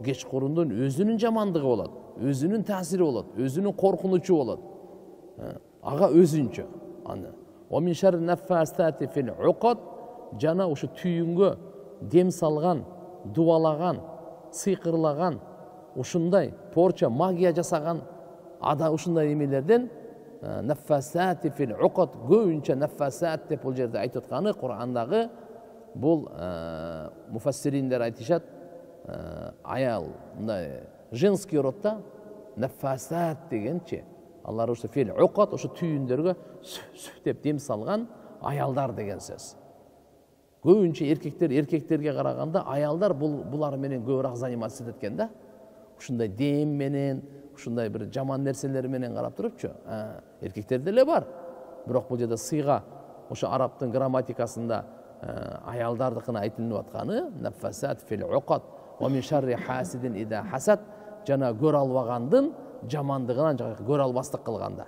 кечкурундун өзүнүн жамандыгы болот, өзүнүн таасири болот, өзүнүн коркунучу болот. Ага өзүнчө. Ва мин шарри наффасати фил уқад, жана ушу түйүнгө дем салган, дубалаган, сыйкырлаган, ушундай порча, магия жасаган ушундай эмелерден наффасати фил уқад, көбүнчө наффасат деп бул жерде айтып атканы Кур'андагы бул муфассириндер айтышат, аял, мындай женский родда наффасат дегенчи, алар ушу фил уқад, ушу түйүндөргө сүф деп дем салган аялдар деген сөз. Көбүнчө эркектерге караганда аялдар булар менен көбүрөөк заниматься эткен да. Ушундай дем менен, ушундай бир жаман нерселер менен карап турупчу. Эркектерде эле бар. Бирок бул жерде сыйга ошо арабтын грамматикасында аялдардыкына айтылып атканы наффасат фил уқад ва мин шарри хасидин иза хасад, жана көрө албагандын жамандыгынан, көрө албастык кылганда.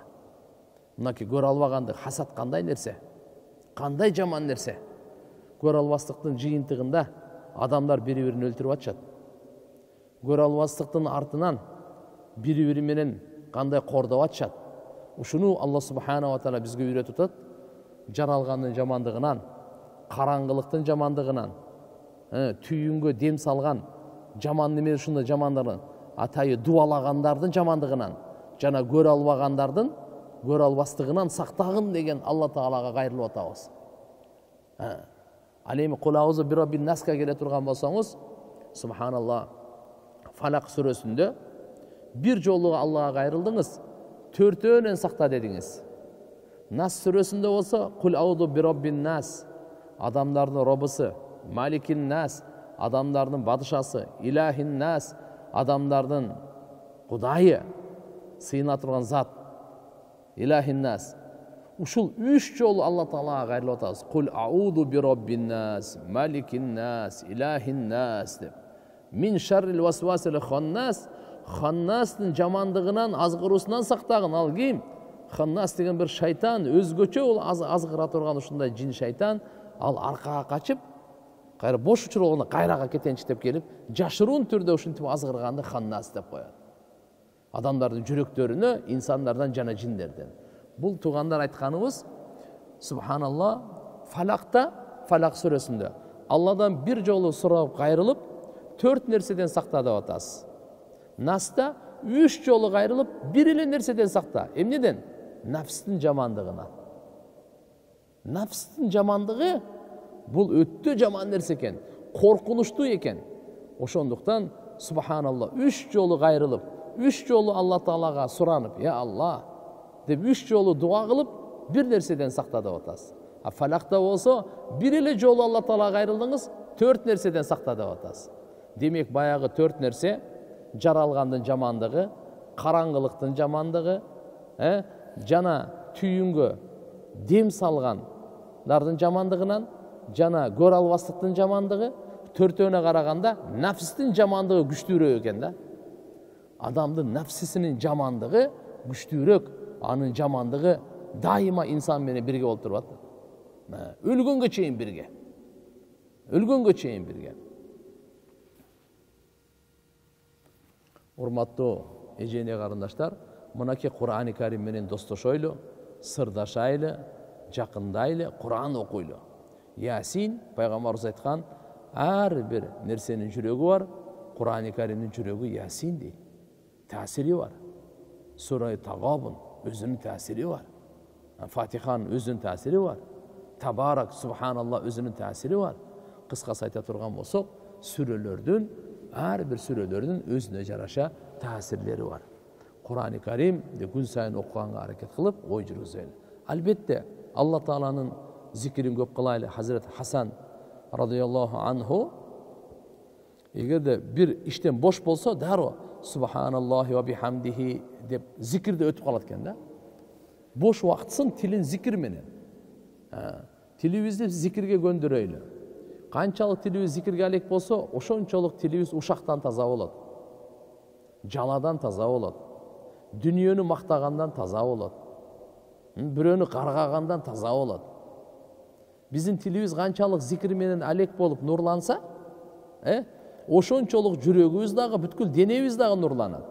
Мынакей көрө албагандык хасад кандай нерсе? Кандай жаман нерсе? Көрө албастыктын жыйынтыгында адамдар бири-бирин өлтүрүп атышат. Көрө албастыктын артынан бири-бири менен кандай кордоп атышат. Ушуну Алла субханаху ва таала бизге үйрөтүп атат. Жаралгандын жамандыгынан, караңгылыктын жамандыгынан, түйүнгө дем салган жаман неме ушундай жамандыгынан, атайы дубалагандардын жамандыгынан, жана көрө албагандардын көрө албастыгынан сактагын деген Алла таалага кайрылып атабыз. Ал эми кул аузу би раббин наска келе турган болсоңуз, субханалла, Фалак сүрөсүндө бир жолу Аллага кайрылдыңыз, төртөөнөн сакта дедиңиз. Нас сүрөсүндө болсо, кул аузу би раббин нас, адамдардын робусу, маликин нас, адамдардын бадышасы, илахин нас, адамдардын кудайы, сыйына турган зат, илахин нас. Ушул 3 жолу Алла таалага кайрылып атабыз. Кул ауду би раббин нас, маликин нас, илахин нас деп. Мин шаррил васвасил ханнас, ханнастын жамандыгынан, азгыруусунан сактагын. Ал ким? Ханнас деген бир шайтан, өзгөчө ол азгыра турган ушундай жин шайтан. Ал аркага качып, кайра бош учурогуна кайрага кетенчи деп келип, жашыруун түрдө ушинтип азгырганды ханнас деп коет. Адамдардын жүрөктөрүнө инсандардан жана жиндерден. Бул туугандар айтканыбыз субханалла, Фалакта, Фалак сүрөсүндө Алладан бир жолу сурап кайрылып, 4 нерседен сакта деп атасыз. Наста 3 жолу кайрылып, бир эле нерседен сакта. Эмнеден? Нафстын жамандыгынан. Нафстын жамандыгы бул өттө жаман нерсе экен, коркунучтуу экен. Ошондуктан субханалла 3 жолу кайрылып, 3 жолу Алла Таалага суранып, я Алла деп 3 жолу дуа кылып, бир нерседен сакта деп атасыз. А Фалакта болсо, бир эле жолу Алла Таалага кайрылдыңыз, 4 нерседен сакта деп атасыз. Демек баягы 4 нерсе жаралгандын жамандыгы, караңгылыктын жамандыгы, жана түйүнгө дем салгандардын жамандыгынан, жана көрө албастыктын жамандыгы, төртөөнө караганда нафстин жамандыгы күчтүүрөөк экен да. Адамдын нафсисинин жамандыгы күчтүүрөөк, анын жамандыгы дайыма инсан менен бирге болуп турат. Өлгөнгө чейин бирге. Өлгөнгө чейин бирге. Урматтуу эжене карындаштар, мынакей Кур'ан-ы Карим менен достошойлу, сырдашайлы, жакындайлы, Кур'ан окуйлу. Ясин, пайгамбарыбыз айткан, ар бир нерсенин жүрөгү бар, Кур'ан-ы Каримдин жүрөгү Ясин дейт. Таасири бар. Сура Тагабун өзүнүн таасири бар. Фатиханын өзүнүн таасири бар. Табарак, Субханалла өзүнүн таасири бар. Кыскасы айта турган болсок, сүрөлөрдүн, ар бир сүрөлөрдүн өзүнө жараша таасирлери бар. Кур'ан-ы Каримди күн сайын окуганга аракет кылып, ой жүргүзөлү. Албетте, Алла Тааланын зикирин көп кылайлы. Хазирет Хасан радыйаллаху анху эгерде бир иштен бош болсо, дароо Субханаллахи ва бихамдихи деп зикирде өтүп калат экен да. Бош убактысын тилин зикир менен. Тилибизди зикирге көндүрөйлү. Канчалык тилибиз зикирге алек болсо, ошончолук тилибиз ушактан таза болот. Жаладан таза болот. Дүнүйөнү мактагандан таза болот. Бирөөнү каргагандан таза болот. Биздин тилибиз канчалык зикир менен алек болуп нурланса, ошончолук жүрөгүбүз дагы, бүткүл денебиз дагы нурланат.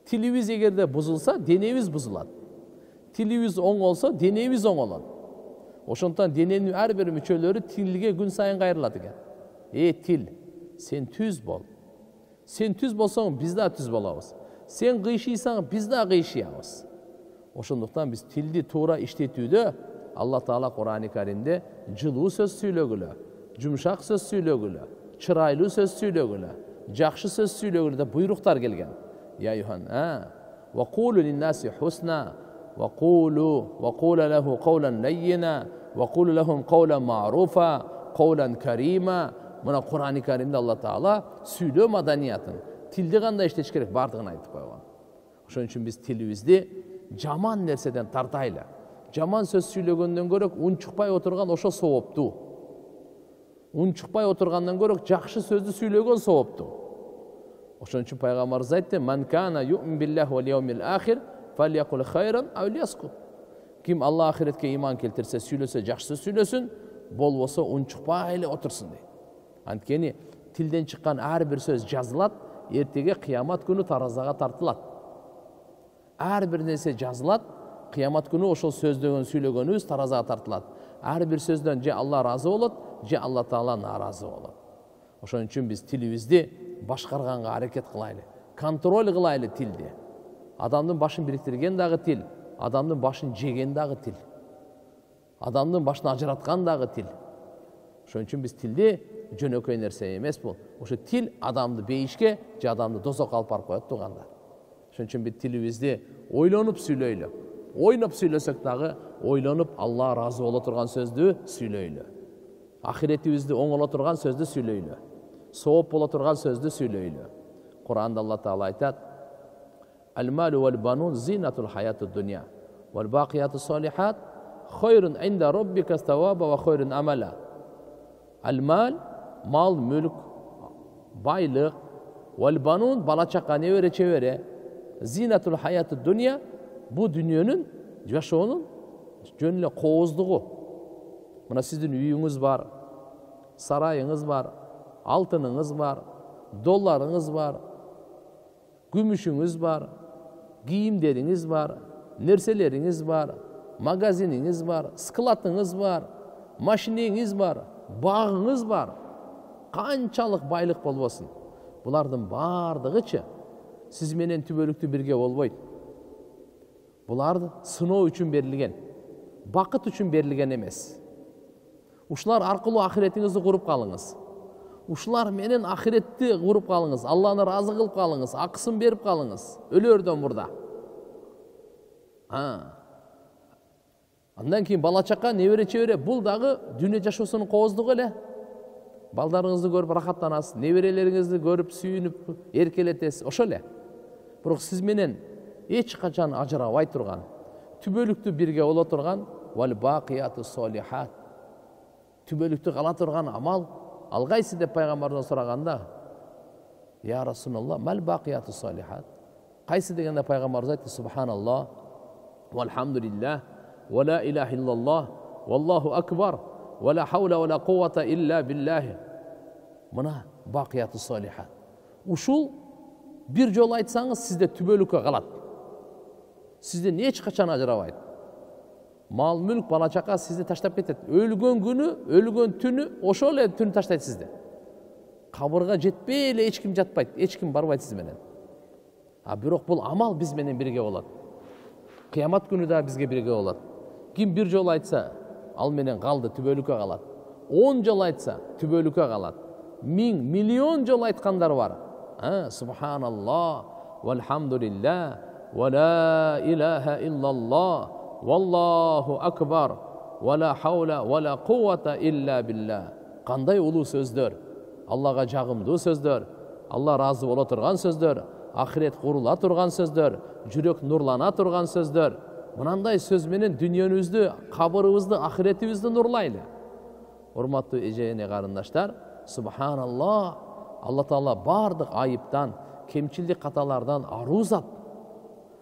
Тилибиз эгерде бузулса, денебиз бузулат. Тилибиз оңолсо, денебиз оңолот. Ошондуктан дененин ар бир мүчөлөрү тилге күн сайын кайрылат экен. Тил, сен түз бол. Сен түз болсоң, биз да түз болобуз. Сен кыйшыйсаң, биз да кыйшыябыз. Ошондуктан биз тилди туура иштетүүдө Алла Таала Кур'ан-ы Каримде жылуу сөз сүйлөгүлө, жумшак сөз сүйлөгүлө, чырайлуу сөз сүйлөгүлө, жакшы сөз сүйлөгүлө деп буйруктар келген. Я Юхан, ва кулу линнаси хусна, ва кулу лаху каулан лаййина, ва кулу лахум каулан ма'руфа, каулан карима. Мына Кур'ан-ы Каримде Алла Таала сүйлөө маданиятын, тилди кандай иштеш керек бардыгын айтып койгон. Ошон үчүн биз тилибизди жаман нерседен тартайлы. Жаман сөз сүйлөгөндөн көрөк унчукпай отурган ошо сооптуу. Унчукпай отургандан көрөк жакшы сөздү сүйлөгөн сооптуу. Ошон үчүн пайгамбарыбыз айтты: "Ман кана ю'мин биллахи вал яумил ахир, фалякул хайран ау лияскут." Ким Алла ахиретке иман келтирсе, сүйлөсө жакшы сүйлөсүн, болбосо унчукпай эле отурсун дейт. Анткени тилден чыккан ар бир сөз жазылат, эртеге кыямат күнү таразага тартылат. Ар бир нерсе жазылат, кыямат күнү ошол сөздөгөн сүйлөгөнүбүз таразага тартылат. Ар бир сөздөн же Алла разы болот, же Алла Таала наразы болот. Ошон үчүн биз тилибизди башкарганга аракет кылайлы, контроль кылайлы тилди. Адамдын башын бириктирген дагы тил, адамдын башын жеген дагы тил, адамдын башын ажыраткан дагы тил. Ошон үчүн биз тилди жөнөкөй нерсе эмес бул. Ошо тил адамды бейишке, же адамды дозокко алып барып коет туугандар. Ошон үчүн биз тилибизди ойлонуп сүйлөйлү. Ойноп сүйлөсөк дагы, ойлонуп Алла разы боло турган сөздү сүйлөйлү. Ахиретибизди оңоло турган сөздү сүйлөйлү. Сооп боло турган сөздү сүйлөйлү. Кур'анда Алла Таала айтат: "Ал-малу вал-банун зинатул хаятуд дуnya, вал-бакиятус солихат хайрун инда роббика саваба ва хайрун амала." Ал-мал, мал, мүлк, байлык, вал-банун, бала чака, небере чебере, зинатул хаятуд дуnya, бу дүниөнүн, жашоонун жөн эле кооздугу. Мына сиздин үйүңүз бар, Sarayыңыз бар, алтыныңыз бар, долларыңыз бар, күмүшүңүз бар, кийимдериңиз бар, нерселериңиз бар, магазиніңіз бар, складыңыз бар, машинеңіз бар, бағыңыз бар, қаншалық байлық болбосын. Бұлардың бардығычы сіз менен түбөлүктүү бирге болбойт. Бұларды сыноо үчүн берилген, бакыт үчүн берилген эмес. Ушулар аркылуу ахиретиңизди куруп калыңыз. Ушулар менен ахиретти куруп калыңыз, Алланы разы кылып калыңыз, акысын берип калыңыз, өлөрдөн мурда. Андан кийин бала чака, небере чебере, бул дагы дүйнө жашоосунун кооздугу эле. Балдарыңызды көрүп рахаттанасыз, неберелериңизди көрүп сүйүнүп эркелетесиз, ошо эле. Бирок сиз менен эч качан ажырабай турган, түбөлүктүү бирге боло турган вал бакияту солихат. Түбөлүктүү кала турган амал ал кайсы деп пайгамбардан сураганда, я Расулаллах, мал бакияту солихат. Кайсы дегенде пайгамбарыбыз айтты, субханаллах, валхамдулиллах, ва ла илаха иллаллах, валлаху акбар, ва ла хаула ва ла куввата илля биллахи. Мына бакияту солихат. Ушул бир жолу айтсаңыз, сизде түбөлүккө калат. Сизден эч качан ажырабайт. Мал мүлк, бала чака сизди таштап кетет. Өлгөн күнү, өлгөн түнү, ошол эле түнү таштайт сизди. Кабырга жетпей эле эч ким жатпайт, эч ким барбайт сиз менен. Бирок бул амал биз менен бирге болот. Кыямат күнү да бизге бирге болот. Ким бир жолу айтса, ал менен калды, түбөлүккө калат. 10 жолу айтса, түбөлүккө калат. 1000, миллион жолу айткандар бар. Субханаллах, валхамдулиллах, ва ла илаха иллаллах, валлаху акбар, ва ла хаула ва ла куввата илля билlah. Кандай улуу сөздөр, Аллага жагымдуу сөздөр, Алла разы боло турган сөздөр, ахирет курула турган сөздөр, жүрөк нурлана турган сөздөр. Мынандай сөз менен дүниөнүздү, кабырыбызды, ахиретибизди нурлайлы. Урматтуу эже эне карындаштар, субханаллах, Алла Таала бардык айыптан, кемчилдик каталардан аруу зат.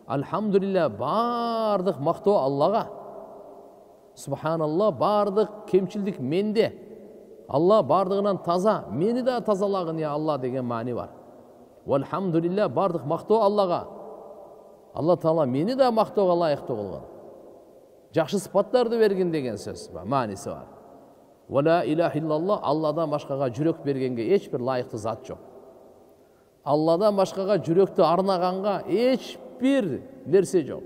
Алхамдулилlah, бардык мактоо Аллага. Субханаллах, бардык кемчилдик менде. Алла бардыгынан таза, мени да тазалагын я Алла деген маани бар. Алхамдулилlah, бардык мактоо Аллага. Алла Таала мени да мактоого лайыктуу кылган. Жакшы сыпаттарды берген деген сөз бар, мааниси бар. Ва ла илаха иллаллах, Алладан башкага жүрөк бергенге эч бир лайыктуу зат жок. Алладан башкага жүрөктү арнаганга эч бир нерсе жок.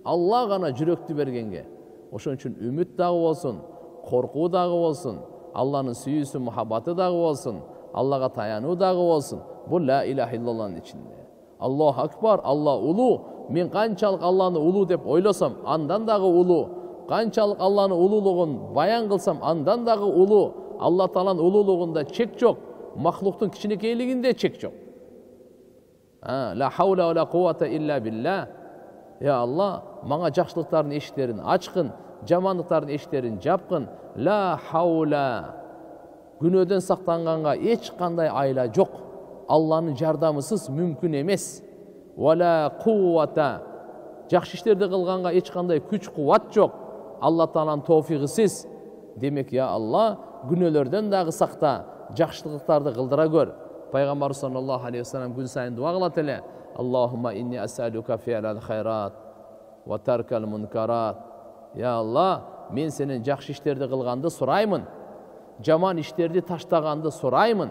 Алла гана жүрөктү бергенге. Ошон үчүн үмүт дагы болсун, коркуу дагы болсун, Алланын сүйүүсү, мухаббаты дагы болсун, Аллага таянуу дагы болсун. Бул ла илаха иллаллахнын ичинде. Аллаху акбар, Алла улуу. Мен канчалык Алланы улуу деп ойлосом, андан дагы улуу. Канчалык Алланын улуулугун баян кылсам, андан дагы улуу. Алла Тааланын улуулугунда чек жок, махлуктун кичинекейлигинде чек жок. Ла хаула ва ла куввата илля билlah. Я Алла, мага жакшылыктардын эшиктерин ачкын, жамандыктардын эшиктерин жапкын. Ла хаула. Күнөөдөн сактанганга эч кандай айла жок. Алланын жардамысыз мүмкүн эмес. Ва ла куввата. Жакшы иштерди кылганга эч кандай күч кубат жок. Алла Тааланын тофигисиз. Демек, я Алла, күнөөлөрдөн дагы сакта, жакшылыктарды кылдыра көр. Пайгамбар саллаллаху алейхи вассалам күн сайын дуа кылат эле. Аллахумма инни асалука фи'лал хайрат ва таркал мункарат. Я Алла, мен сенен жакшы иштерди кылганды сураймын. Жаман иштерди таштаганды сураймын.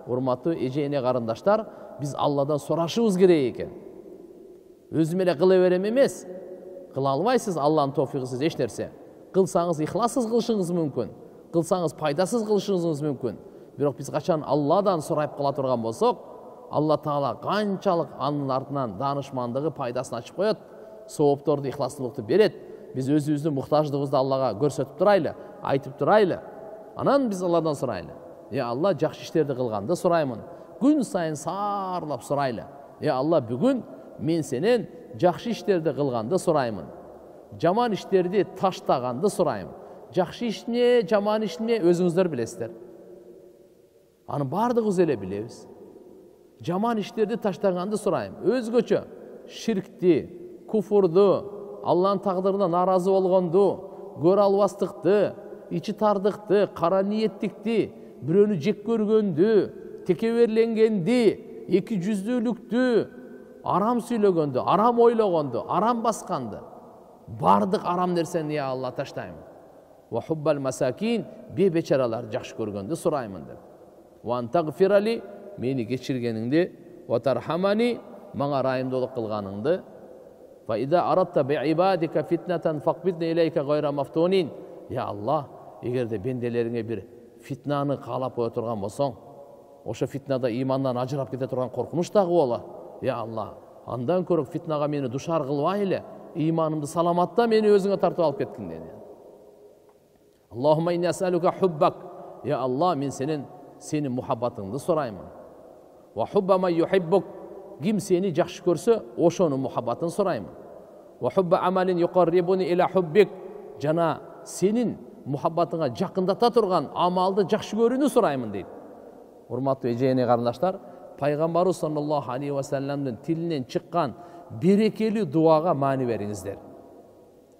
Урматтуу эже эне карындаштар, биз Алладан сурашыбыз керек экен. Өзүм эле кыла берем эмес. Кыла албайсыз Алланын тофигисиз эч нерсе. Кылсаңыз ихлассыз кылышыңыз мүмкүн. Кылсаңыз пайдасыз кылышыңыз мүмкүн. Бирок биз качан Алладан сурайып кала турган болсок, Алла Таала канчалык анын артынан даанышмандыгы пайдасын ачып коет, соопторду, ихластуулукту берет. Биз өзүбүздүн муктаждыгыбызды Аллага көрсөтүп турайлы, айтып турайлы. Анан биз Алладан сурайлы. Я Алла, жакшы иштерди кылганды сураймын. Күн сайын саарлап сурайлы. Я Алла, бүгүн мен сенен жакшы иштерди кылганды сураймын. Жаман иштерди таштаганды сураймын. Жакшы ишне, жаман ишне өзүңүздөр билесиздер. Аны бардыгыбыз эле билебиз. Жаман иштерди таштаганды сурайм. Өзгөчө ширкти, куфурду, Алланын тагдырына наразы болгонду, көрө албастыкты, ичи тардыкты, кара ниеттикти, бирөөнү жек көргөндү, текеберленгенди, эки жүздүүлүктү, арам сүйлөгөндү, арам ойлогонду, арам басканды, бардык арам нерсени я Алла таштаймын. Ва хуббал масакин, бечараларды жакшы көргөндү сураймын деп. Ва антагфирали, мени кечиргениңди, ва тархамани, мага райымдуулук кылганыңды. Фа ида аратта би ибадика фитнатан факбитни илейка гайра мафтунин. Я Алла, эгерде бенделериңе бир фитнаны каалап кое турган болсоң, ошо фитнада имандан ажырап кете турган коркунуч дагы боло. Я Алла, андан көрө фитнага мени душар кылбай эле, иманымды саламатта мени өзүңө тартып алып кеткин dedi. Аллахумма инни асалука хуббак. Я Алла, мен сенин мухаббатыңды сураймын. Ва хубба ма юхиббук. Ким сени жакшы көрсө, ошонун мухаббатын сураймын. Ва хубба амалин юқаррибуни иля хуббик. Жана сенин мухаббатыңа жакындата турган амалды жакшы көрүүнү сураймын дейт. Урматтуу эжене карындаштар, Пайгамбарыбыз саллаллаху алейхи ва салламдын тилинен чыккан берекелүү дуага маани бериңиздер.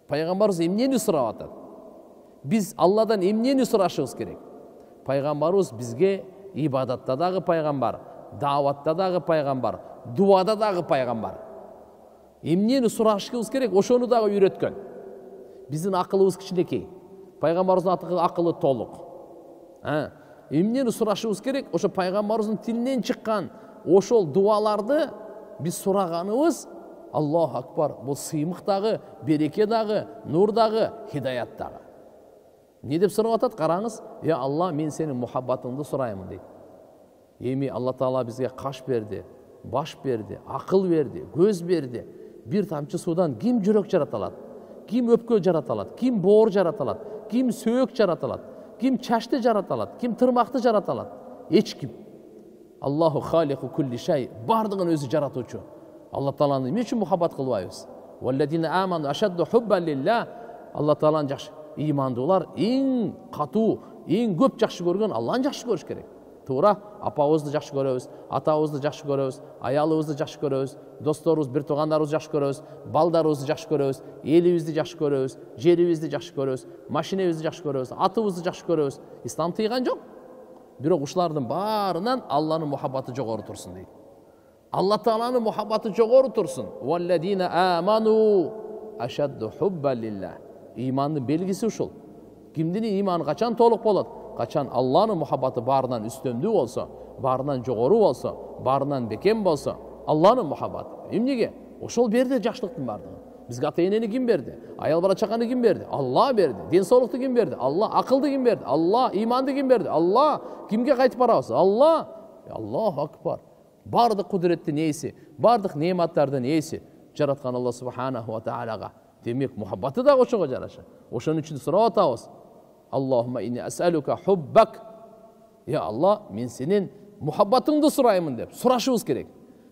Пайгамбарыбыз эмнени сурап атат? Биз Алладан эмнени сурашыбыз керек? Пайгамбарыбыз бизге ибадатта дагы пайгамбар, даватта дагы пайгамбар, дуада дагы пайгамбар. Эмнени сурашыбыз керек? Ошону дагы үйрөткөн. Биздин акылыбыз кичинекей. Пайгамбарыбыздын акылы толук. Эмнени сурашыбыз керек? Ошо пайгамбарыбыздын тилинен чыккан ошол дуаларды биз сураганыбыз Аллаху акбар, бул сыймык дагы, береке дагы, нур дагы, хидаят дагы. Не деп сурап атат? Караңыз, я Алла, мен сенин мухаббатыңды сураймын дейт. Эми Алла Таала бизге каш берди, баш берди, акыл берди, көз берди. Бир тамчы судан ким жүрөк жарата алат? Ким өпкө жарата алат? Ким боор жарата алат? Ким сөөк жарата алат? Ким чачты жарата алат? Ким тырмакты жарата алат? Эч ким. Аллаху халику кулли шай, бардыгын өзү жаратуучу. Алла Тааланы эмне үчүн мухаббат кылбайбыз? Валладина аману ашадду хуббан лилlah. Алла Тааланы жакшы имандуулар эң катуу, эң көп жакшы көргөн Алланы жакшы көрүш керек. Туура, апабызды жакшы көрөбүз, атабызды жакшы көрөбүз, аялыбызды жакшы көрөбүз, досторубуз, бир туугандарыбызды жакшы көрөбүз, балдарыбызды жакшы көрөбүз, элибизди жакшы көрөбүз, жерибизди жакшы көрөбүз, машинебизди жакшы көрөбүз, атыбызды жакшы көрөбүз. Ислам тыйган жок. Бирок ушулардын баарынан Алланын мухаббаты жогору турсун дейт. Алла Тааланын мухаббаты жогору турсун. Валладина аману ашадду хуббан лилlah. Имандын белгиси ушул. Кимдин иманы качан толук болот? Качан Алланын мухаббаты баарынан үстөмдүү болсо, баарынан жогору болсо, баарынан бекем болсо, Алланын мухаббаты. Эмнеге? Ошол берди жакшылыктын бардыгы. Бизге ата-энени ким берди? Аял бала чаканы ким берди? Алла берди. Ден соолукту ким берди? Алла. Акылды ким берди? Алла. Иманды ким берди? Алла. Кимге кайтып барабыз? Алла. Аллаху акбар. Бардык кудуреттин ээси, бардык неаматтардын ээси жараткан Алла субханаху ва таалага. Демек мухаббаты да ошого жараша. Ошон үчүн сурап атабыз. Аллахумма инни асалука хуббак. Я Алла, мен сенин мухаббатыңды сураймын деп сурашыбыз керек.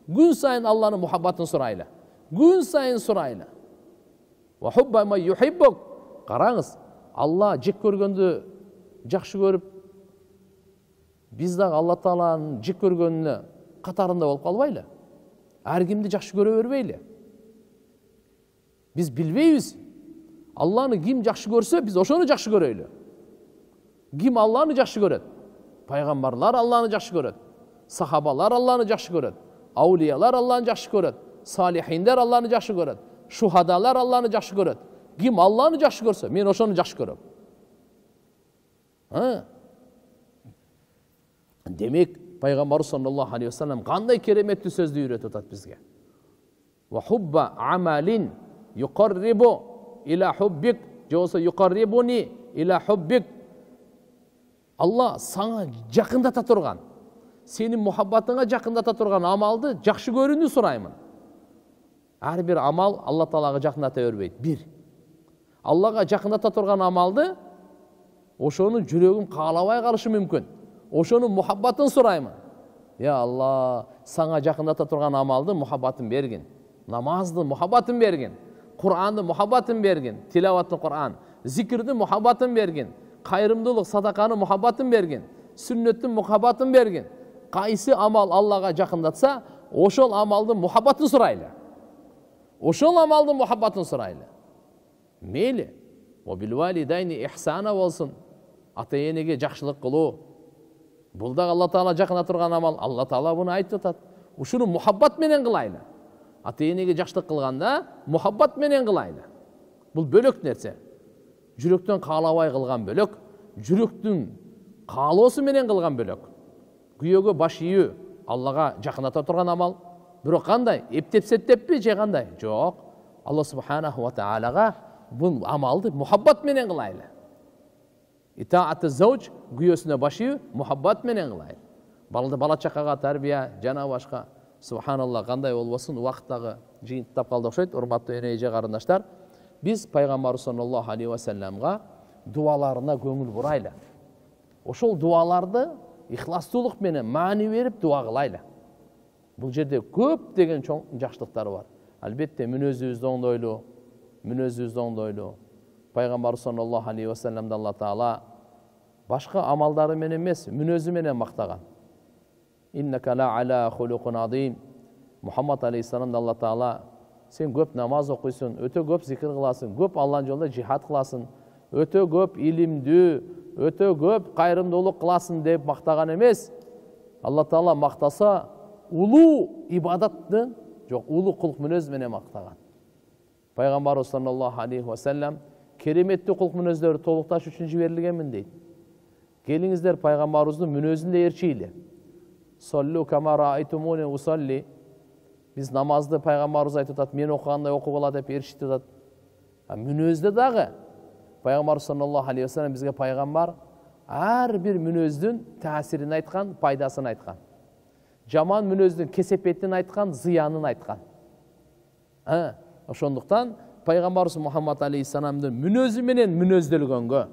Күн сайын Алланын мухаббатын сурайлы. Күн сайын сурайлы. Ва хубба ма юхиббук. Караңыз, Алла жек көргөндү жакшы көрүп, биз дагы Алла Тааланын жек көргөнүнө катарында болуп калбайлы. Ар кимди жакшы көрө бербейли. Биз билбейбиз. Алланы ким жакшы көрсө, биз ошону жакшы көрөйлү. Ким Алланы жакшы көрөт? Пайгамбарлар Алланы жакшы көрөт. Сахабалар Алланы жакшы көрөт. Аулиялар Алланы жакшы көрөт. Салихиндер Алланы жакшы көрөт. Шухадалар Алланы жакшы көрөт. Ким Алланы жакшы көрсө, мен ошону жакшы көрөм. Демек, Пайгамбар саллаллаху алейхи ва саллам кандай кереметтүү сөздү үйрөтүп атат бизге. Ва хубба амалин юқаррибу иля хуббик, жоосо юқаррибуни иля хуббик. Алла саңа жакындата турган, сенин мухаббатыңа жакындата турган амалды жакшы көрүүнү сураймын. Ар бир амал Алла Таалага жакындата бербейт. Бир. Аллага жакындата турган амалды ошонун жүрөгүм каалабай калышы мүмкүн. Ошонун мухаббатын сураймын. Я Алла, саңа жакындата турган амалды мухаббатын бергин. Намазды мухаббатын бергин. Кур'анды мухаббатын бергин. Тилаваттын Кур'ан. Зикирди мухаббатын бергин. Кайрымдуулук, садаканы мухаббатын бергин. Сүннөттүн мухаббатын бергин. Кайсы амал Аллага жакындатса, ошол амалдын мухаббатын сурайлы. Ошол амалдын мухаббатын сурайлы. Мейли, о бил валидайни ихсана болсун. Ата-энеге жакшылык кылуу, Бул да Алла Таала жакына турган амал. Алла Таала буну айтып атат. Ушуну мухаббат менен кылайлы. Ата-энеге жакшылык кылганда мухаббат менен кылайлы. Бул бөлөк нерсе. Жүрөктөн каалабай кылган бөлөк, жүрөктүн каалоосу менен кылган бөлөк. Күйөөгө баш ийүү Аллага жакыната турган амал. Бирок кандай? Эптеп-сеттеппи же кандай? Жок. Алла субханаху ва таалага бул амалды мухаббат менен кылайлы. Итааты зауж, күйөөсүнө баш ийүү мухаббат менен кылайлы. Бала чакага тарбия, жана башка. Субханалла, кандай болбосун, убакыттагы жыйынтап калды окшойт. Урматтуу эне-эже карындаштар, биз пайгамбарыбыз саллаллаху алейхи ва салламга дуаларына көңүл бурайлы. Ошол дуаларды ихластуулук менен маани берип дуа кылайлы. Бул жерде көп деген чоң жакшылыктары бар. Албетте мүнөзүбүздү оңдойлу. Пайгамбарыбыз саллаллаху алейхи ва салламды Алла Таала башка амалдары менен эмес, мүнөзү менен мактаган. Иннака ла ала хулукун азим. Мухаммад алейхиссаламды Алла Таала сен көп намаз окуйсуң, өтө көп зикир кыласың, көп Алланын жолунда жихад кыласың, өтө көп илимдүү, өтө көп кайрымдуулук кыласың деп мактаган эмес. Алла Таала мактаса улуу ибадатты, жок, улуу кулк мүнөз менен мактаган. Пайгамбарыбыз саллаллаху алейхи ва саллам кереметтүү кулк мүнөздөрдү толукташ үчүн жиберилгенмин дейт. Келиңиздер пайгамбарыбыздын мүнөзүндө ээрчейли. Соллу кама раайтумуни усалли. Biz namazda Peygamberimiz aytып атат, мен окугандай окуп ала деп ээрчитип атат. Мүнөздө дагы Пайгамбар саллаллаху алейхи ва саллям бизге пайгамбар ар бир мүнөздүн таасирин айткан, пайдасын айткан. Жаман мүнөздүн кесепетин айткан, зыянын айткан. Ошондуктан Пайгамбарыбыз Мухаммад алейхиссаламдын мүнөзү менен мүнөздөлгөнгө,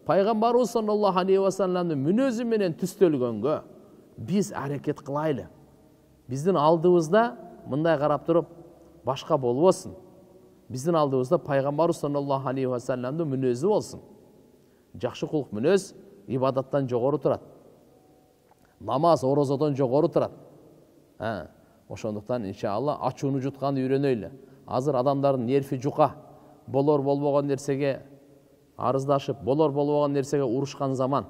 Пайгамбарыбыз саллаллаху алейхи ва салламдын мүнөзү менен түстөлгөнгө биз аракет кылайлы. Биздин алдыбызда мындай карап туруп башка болбосун. Биздин алдыбызда Пайгамбарыбыз саллаллаху алейхи ва салламдын мүнөзү болсун. Жакшы кулк мүнөз ибадаттан жогору турат. Намаз орозодон жогору турат. Ошондуктан иншалла ачууну жутканды үйрөнөйлү. Азыр адамдардын нерви жука. Болор болбогон нерсеге арыздашып, болор болбогон нерсеге урушкан заман.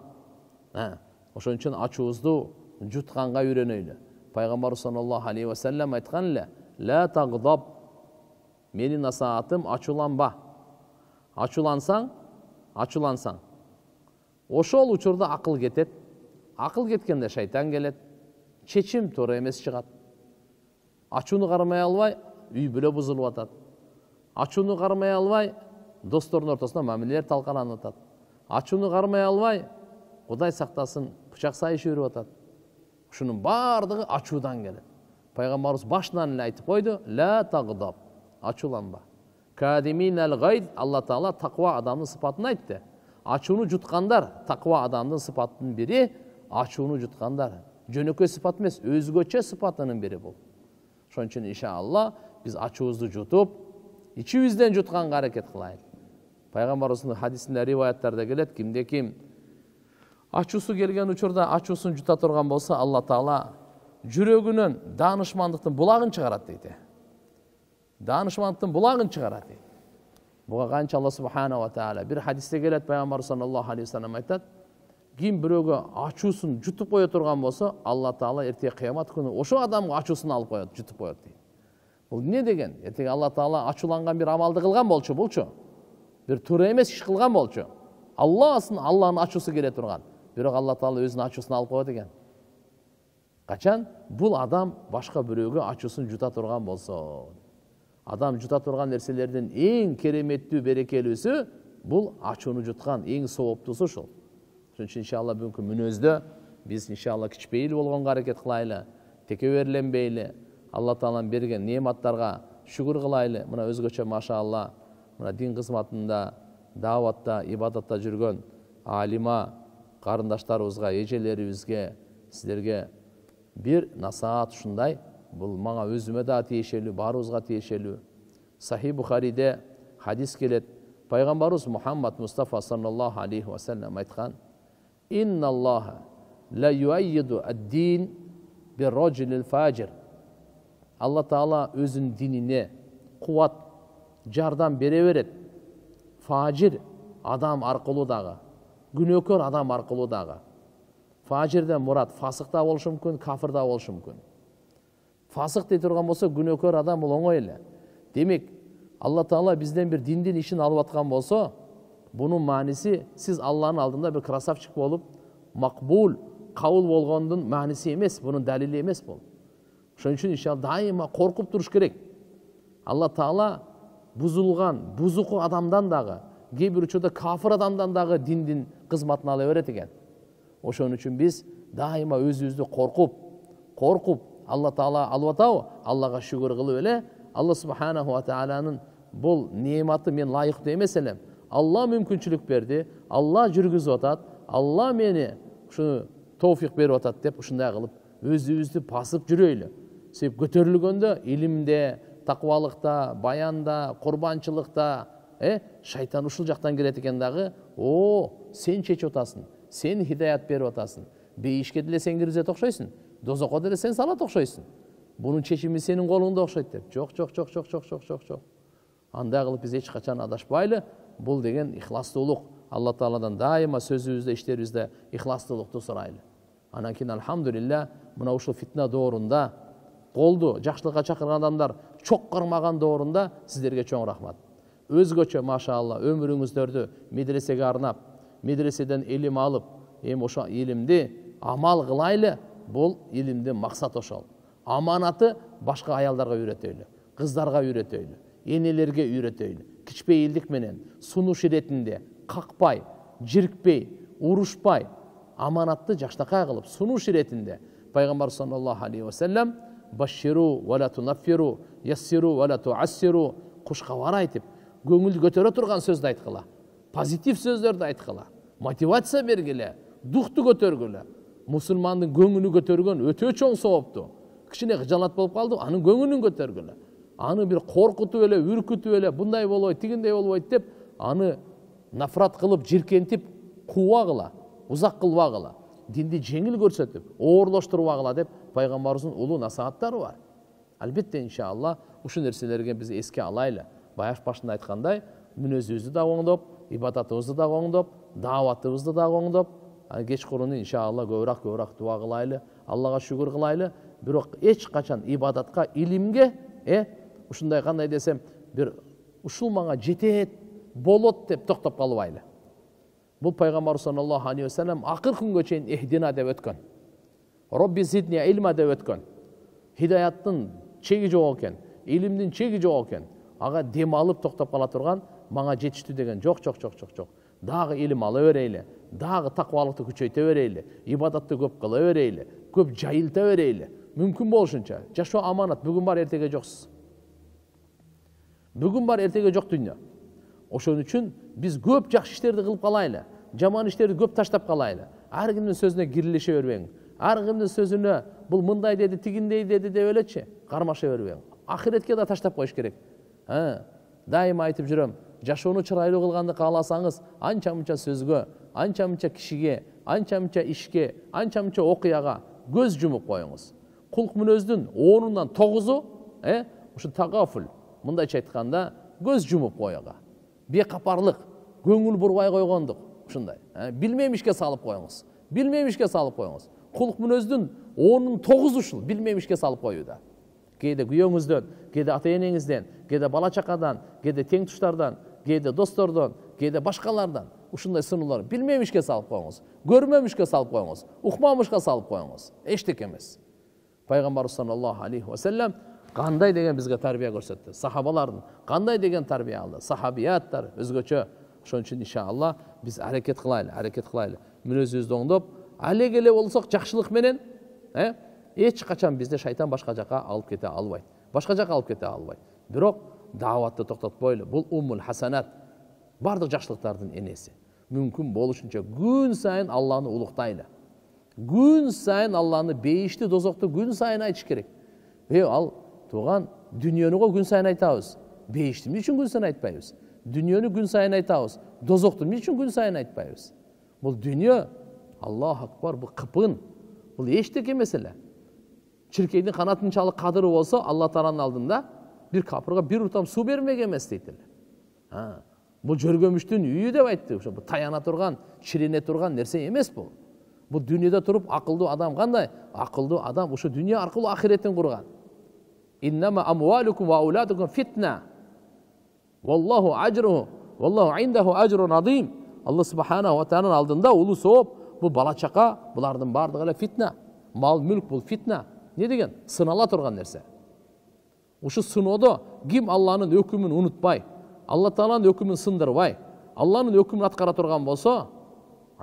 Ошон үчүн ачуубузду жутканга үйрөнөйлү. Пайгамбар саллаллаху алейхи ва саллям айткан эле: "Ла тагдаб". Менин насаатым ачууланба. Ачуулансаң, ошол учурда акыл кетет. Акыл кеткенде шайтан келет. Чечим туура эмес чыгат. Ачууну кармай албай, үй бүлө бузулуп атат. Ачууну кармай албай, достордун ортосунда мамилелер талкаланып атат. Ачууну кармай албай, Кудай сактасын, бычак сайышы өрүп атат. Ушунун бардыгы ачуудан келет. Пайгамбарыбыз башынан эле айтып койду: "Ла тагдаб", ачууланба. Кадиминал гайд, Алла Таала таква адамдын сыпатын айтты. Ачууну жуткандар, таква адамдын сыпатынын бири ачууну жуткандар. Жөнөкөй сыпат эмес, өзгөчө сыпатынын бири бул. Ошон үчүн иншалла биз ачуубузду жутуп, ичибизден жутканга аракет кылайлы. Пайгамбарыбыздын хадисинде, риваяттарда келет, кимде ким ачуусу келген учурда ачуусун жута турган болсо, Алла Таала жүрөгүнөн даанышмандыктын булагын чыгарат дейт. Даанышмандыктын булагын чыгарат дейт. Буга канча Алла субхана ва таала бир хадисте келет, Пайгамбар саллаллаху алейхи ва саллям айтат: "Ким бирөөгө ачуусун жутуп кое турган болсо, Алла Таала эртеге кыямат күнү ошо адамга ачуусун алып коет, жутуп коет" дейт. Бул эмне деген? Эртеге Алла Таала ачууланган бир амалды кылган болчу, булчу. Бир туура эмес иш кылган болчу. Алланын ачуусу келе турган. Бирок Алла Таала өзүнүн ачуусун алып коет экен. Качан бул адам башка бирөөгө ачуусун жута турган болсо, адам жута турган нерселердин эң кереметтүү, берекелүүсү бул ачууну жуткан, эң сооптуусу ушул. Ошон үчүн иншалла бүгүнкү мүнөздө биз иншалла кичпейил болгонго аракет кылайлы, текеберленбейли, Алла Тааланын берген неаматтарга шүгүр кылайлы. Мына өзгөчө машалла, мына дин кызматында, дааватта, ибадатта жүргөн алима карындаштарыбызга, эжелерибизге, силерге бир насаат ушундай. Бул мага өзүмө да тиешелүү, баарыбызга тиешелүү. Сахи Бухариде хадис келет. Пайгамбарыбыз Мухаммад Мустафа саллаллаху алейхи ва саллям айткан: "Инналлаха ла юайиду ад-дин бир-раджулил фажир". Алла Таала өзүнүн динине кубат, жардам бере берет. Фажир адам аркылуу дагы, күнөөкөр адам аркылуу дагы. Фажирден мурат фасык да болушу мүмкүн, кафир да болушу мүмкүн. Фасык дей турган болсо күнөөкөр адам бул оңой эле. Демек, Алла Таала бизден бир диндин ишин алып аткан болсо, бунун мааниси сиз Алланын алдында бир красавчик болуп, макбул, кабыл болгондун мааниси эмес, бунун далили эмес бул. Ошон үчүн иншалла дайыма коркуп туруш керек. Алла Таала бузулган, бузуку адамдан дагы, кээ бир учурда кафир адамдан дагы диндин кызматын ала берет экен. Ошон үчүн биз дайыма өзүбүздү коркуп, Алла Таала алып атабы, Аллага шүгүр кылып эле, Алла Субханаху ва Тааlanын бул неаматы мен лайыктуу эмес элем. Алла мүмкүнчүлүк берди, Алла жүргүзүп атат, Алла мени ушуну товфик берип атат деп ушундай кылып өзүбүздү басып жүрөйлү. Себеп көтөрүлгөндө илимде, таквалыкта, баянда, курбанчылыкта, шайтан ушул жактан келет экен дагы, сен чечип атасың, сен хидаят берип атасың. Бейишке деле сен киргизет окшойсуң, дозокко деле сен салат окшойсуң. Бунун чечими сенин колуңда окшойт деп. Жок. Андай кылып биз эч качан адашпайлы. Бул деген ихластуулук. Алла Тааладан дайыма сөзүбүздө, иштерибизде ихластуулукту сурайлы. Анан кийин алхамдулилля, мына ушул фитна доорунда колду жакшылыкка чакырган адамдар чок кармаган доорунда сиздерге чоң рахмат. Өзгөчө машалла өмүрүңүздөрдү медресеге арнап, медреседен илим алып, ошо илимди амал кылайлы. Бул илимдин максаты ошол. Аманаты башка аялдарга үйрөтөйлү, кыздарга үйрөтөйлү, энелерге үйрөтөйлү. Кичпейилдик менен, сунуш иретинде, какпай, жирикпей, урушпай, аманатты жакшынакай кылып, сунуш иретинде. Пайгамбар саллаллаху алейхи ва саллям баширу ва ла тунаффиру, яссиру ва ла туассиру, кушкабар айтып, көңүлдү көтөрө турган сөздү айткыла, позитив сөздөрдү айткыла, мотивация бергиле, духту көтөргүлө. Мусулмандын көңүлү көтөргөн өтө чоң соопту. Кичине кыжалат болуп калды, анын көңүлүн көтөргүлө. Аны бир коркутуп эле, үркүтүп эле, bunday болбойт, тигиндей болбойт деп, аны нафрат кылып, жиркентип, кууагыла, узак кылбагыла, динди жеңил көрсөтүп, оорлоштурбагыла деп пайгамбарыбыздын улуу насааттары бар. Албетте иншалла ушул нерселерге биз эске алайлы. Баягы башында айткандай, мүнөзүбүздү да оңдоп, ибадатыбызды да оңдоп, дааватыбызды да оңдоп, кечкурун иншалла көбүрөөк дуа кылайлы, Аллага шүгүр кылайлы. Бирок эч качан ибадатка, илимге, ушундай кандай десем, бир ушул мага жетет, болот деп токтоп калбайлы. Бул пайгамбар саллаллаху алейхи ва саллям акыркы күнгө чейин ихдина деп өткөн. Робби зидни илма деп өткөн. Хидаяттын чеги жок экен, илимдин чеги жок экен. Ага дем алып токтоп кала турган, мага жетиштүү деген жок. Дагы илим ала берейли, дагы таквалыкты күчөйтө берейли, ибадатты көп кыла берейли, көп жайылта берейли. Мүмкүн болушунча. Жашоо аманат, бүгүн бар, эртеге жоксуз. Бүгүн бар, эртеге жок дүйнө. Ошон үчүн биз көп жакшы иштерди кылып калайлы, жаман иштерди көп таштап калайлы. Ар кимдин сөзүнө кирилише бербең. Ар кимдин сөзүнө бул мындай деди, тигиндей деди деп элечи, кармаша бербең. Ахиретке да таштап коюш керек. Дайыма айтып жүрөм, жашоону чырайлуу кылганды кааласаңыз, анча-мынча сөзгө, анча-мынча кишиге, анча-мынча ишке, анча-мынча окуяга көз жумуп коюңуз. Кулк мүнөздүн 10-нан 9-у, ушу тагафул, мындайча айтканда, көз жумуп коюга. Бекапарлык, көңүл бурбай койгондук, ушундай. Билмемишке салып коюңуз. Кулк мүнөздүн 10-нун 9-у ушул билмемишке салып коюуда. Кээде күйөөңүздөн, кээде ата-энеңизден, кээде бала чакадан, кээде тең туштардан, кээде достордон, кээде башкалардан ушундай сыноолор билмемишке салып коюңуз, көрмөмүшкө салып коюңуз, укмамышка салып коюңуз. Эчтеке эмес. Пайгамбар саллаллаху алейхи ва саллям кандай деген бизге тарбия көрсөттү. Сахабалардын кандай деген тарбия алды. Сахабияттар өзгөчө. Ошон үчүн иншалла биз аракет кылайлы. Мүнөзүбүздү оңдоп, алегеле болсок жакшылык менен, эч качан бизди шайтан башка жака алып кете албайт. Бирок дааватты токтотпойлу. Бул уммул хасанат, бардык жакшылыктардын энеси. Мүмкүн болушунча күн сайын Алланы улуктайлы. Күн сайын Алланы бейишти, дозокту күн сайын айтыш керек. Ал туган дүйнөнү күн сайын айтабыз. Бейишти эмне үчүн күн сайын айтпайбыз? Дүйнөнү күн сайын айтабыз. Дозокту эмне үчүн күн сайын айтпайбыз? Бул дүйнө, Аллаху акбар, бул кыпын. Бул эчтеке эмес эле. Чиркейдин канатын чалып кадыры болсо, Алла Тааланын алдында бир капырга бир уртам суу бермек эмес дейт эле. Бул жөргөмүштүн үйү деп айтты. Ошо таяна турган, чирене турган нерсе эмес бул. Бұл дүниеде тұрып ақылды адам қандай? Ақылды адам ұшы дүние арқылы ақиреттен құрған. Иннама амвалукум ва ауладукум фитна. Валлаху ажруху, валлаху индаху ажрун азим. Алла субханаху ва тағаланың алдында ұлы сауап. Бұл бала чақа, бұлардың барлығы фитна. Мал мүлк бұл фитна. Не деген? Сынала тұрған нәрсе. Ұшы сыноды кім Алланың өкімін ұнытпай, Алла Тағаланың өкімін сындырбай, Алланың өкімін атқара тұрған болса,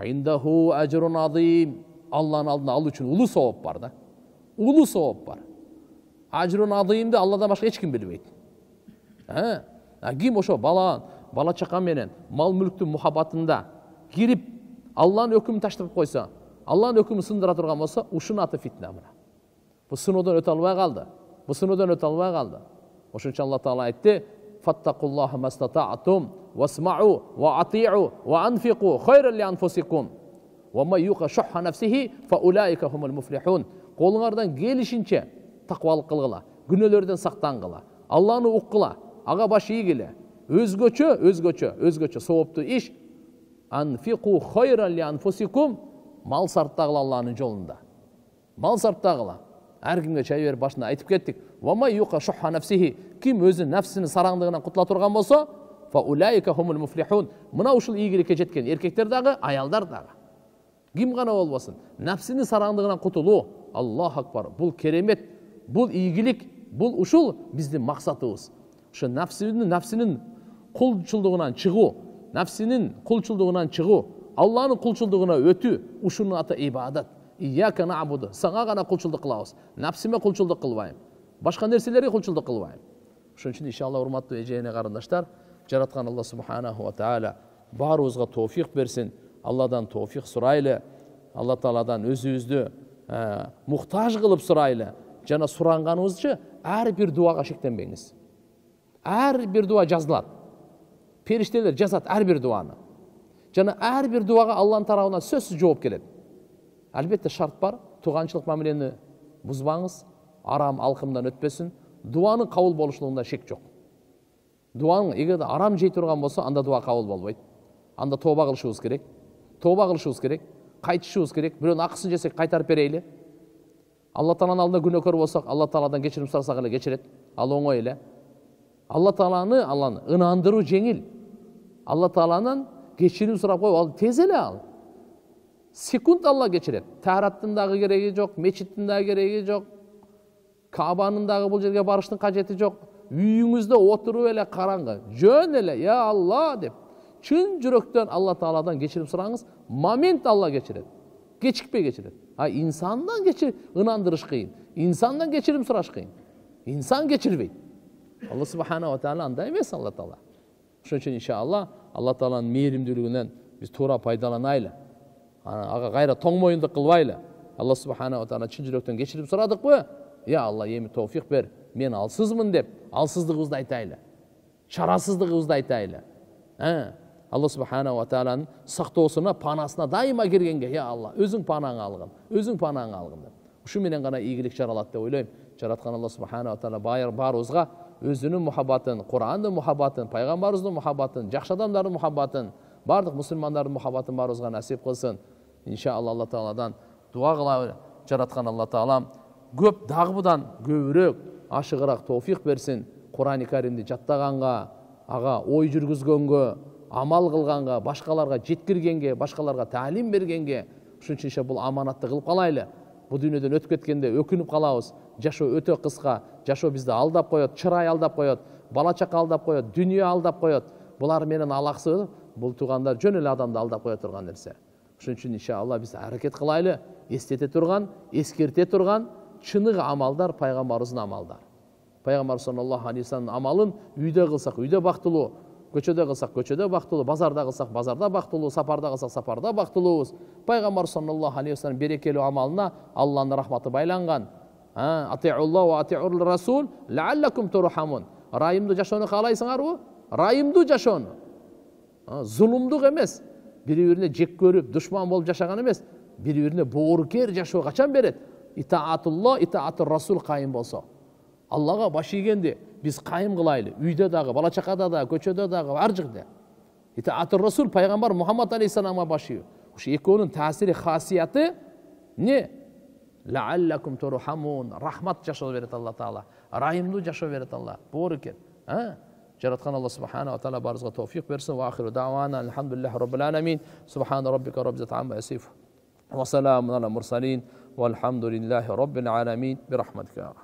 индаху ажрун азим. Алланың алдына алу үшін ұлы сауап бар да. Ұлы сауап бар. Ажрун азимді Алладан башқа ешкім білмейді. Кім ошо бала чақа менен мал мүлктің мұхаббатында кирип Алланың өкімін таштырып қойса, Алланың өкімін сындыра тұрған болса, ушын аты фитна мына. Бұл сынудан өте албай қалды. Бұл сынудан өте албай қалды. Ошончо Алла Таала айтты: "Фаттакуллаха мастата'тум васмa'у ва ати'у ва анфиqu хайран ли анфусикум ва ман юқа шухха нафсихи фа улаика хумул муфлихун." Қолыңардан келишинче тақвалык кылгыла, күнөөлөрдөн сактангыла, Алланы уккыла, ага баш ийгиле. Өзгөчө сооптуу иш. Анфиqu хайран ли анфусикум. Мал сарптагыла Алланын жолунда. Мал сарптагыла. Әркімге чай беріп башына айтып кеттік. Вамай юқа шухха нафсихи. Ким өзі нәпсінің сараңдығынан құтыла тұрған болса, фа улайка хумул муфлихун. Мына ушыл ийгиликке жеткен еркектер дағы, аялдар дағы. Ким ғана болбасын? Нәпсінің сараңдығынан құтылу. Аллах акбар. Бұл керемет, бұл ийгилик, бұл ушул біздің мақсатыбыз. Ошо нәпсінің құлчылдығынан шығу, нәпсінің құлчылдығынан шығу, Алланың құлчылдығына өту, ушунун аты ибадат. Ияка набуду. Саңа ғана құлчылдық қылабыз. Нәпсіме құлчылдық қылбайым. Башқа нәрселерге құлчылдық қылбайым. Ошон үчүн иншалла урматтуу эжене карындаштар, жараткан Алла субханаху ва таала баарыбызга тоофик берсин. Алладан тоофик сурайлы. Алла Тааладан өзүбүздү муктаж кылып сурайлы. Жана суранганыбызчы ар бир дуага шектенбеңиз. Ар бир дуа жазылат. Периштелер жазат ар бир дуаны. Жана ар бир дуага Алланын тарабынан сөзсүз жооп келет. Әлбетте шарт бар, туғаншылық мәмілені бұзбаңыз, арам алқымдан өтпесін, дуаның қабыл болушылығында шек жоқ. Дуаның егер арам жей тұрған болса, анда дуа қабыл болбайды. Анда тоба қылышуыз керек, қайтышуыз керек, біреудің ақысын жесек қайтарып берейлі. Алла Тааланың алдында күнәкөр болсақ, Алла Тааладан кешірім сұрасақ эле кешірет. Ал оңой эле. Алла Тааланы ынандыруу жеңил. Алла Тааланан кешірім сұрап қой, ал тез эле ал. Секунд Алла кечирет. Таараттын дагы кереги жок, мечиттин дагы кереги жок, Кабанын дагы бул жерге барыштын кажети жок. Үйүңүздө отуруп эле караңгы, жөн эле, я Алла деп, чын жүрөктөн Алла Тааладан кечирим сураңыз, момент Алла кечирет. Кечикпей кечирет. А инсандан ынандырыш кыйын. Инсандан кечирим сураш кыйын. Инсан кечирбейт. Алла субханаху ва таала андай эмес Алла Таала. Ошон үчүн иншалла Алла Тааланын мээримдүүлүгүнөн биз туура пайдаланайлы. Ага кайра тоң моюндук кылбайлы. Алла субханаху ва таала чын жүрөктөн кечирим сурадыкпы? Я Алла, эми тоофик бер. Мен алсызмын деп, алсыздыгыбызды айтайлы. Чарасыздыгыбызды айтайлы. Алла субханаху ва тааланын сактоосуна, панасына дайыма киргенге, я Алла, өзүң панаңа алгын, өзүң панаңа алгын деп. Ушу менен гана ийгилик жаралат деп ойлойм. Жараткан Алла субханаху ва таала баарыбызга өзүнүн мухаббатын, Курандын мухаббатын, пайгамбарыбыздын мухаббатын, жакшы адамдардын мухаббатын, бардык мусулмандардын мухаббатын баарыбызга насип кылсын. Иншалла Алла Тааладан дуа кылалы. Жараткан Алла Таалам көп дагыбыдан көбүрөөк ашыгыраак тоофик берсин. Куран-ы Каримди жаттаганга, ага ой жүргүзгөнгө, амал кылганга, башкаларга жеткиргенге, башкаларга таалим бергенге, ушунча ише бул аманатты кылып калайлы. Бу дүйнөдөн өтүп кеткенде өкүнүп калабыз. Жашоо өтө кыска, жашоо бизди алдап коет, чырай алдап коет, бала чака алдап коет, дүйнө алдап коет. Булар менен алаксы, бул туугандар жөн эле адамды алдап кое турган нерсе. Ошон үчүн иншалла биз аракет кылайлы, эстете турган, эскерте турган чыныгы амалдар пайгамбарыбыздын амалдар. Пайгамбар саллаллаху алейхи вассалам амалын үйдө кылсак үйдө бактылуу, көчөдө кылсак көчөдө бактылуу, базарда кылсак базарда бактылуу, сапарда кылсак сапарда бактылуубуз. Пайгамбар саллаллаху алейхи вассалам берекелүү амалына Алланын рахматы байланган. Ати'уллах ва ати'ур расул лааллакум турхамун. Райымдуу жашоону каалайсыңарбы? Райымдуу жашоону. Зулумдук эмес. Бири-бирине жек көрүп, душман болуп жашаган эмес. Бири-бирине боорукер жашоо качан берет? Итаатуллах, итаатур расул кайым болсо. Аллага баш ийгенде биз кайым кылайлы. Үйдө дагы, бала чакада дагы, көчөдө дагы, ар жерде. Итаатур расул пайгамбар Мухаммад алейхиссаламга баш ийүү. Ошо экөөнүн таасири, хасияты эмне? Лааллакум турхамун. Рахмат жашоо берет Алла Таала. Райымдуу жашоо берет Алла. Боор экен. Жараткан Алла субханаху ва таала баарыбызга товфик берсин. Ва ахиру давана алхамдулиллахи раббил аламин. Субхана раббика раббил иzzati амма ясифун. Ва саламун алал мурсалин. Вальхамдулиллахи раббил аламин. Бирахматика.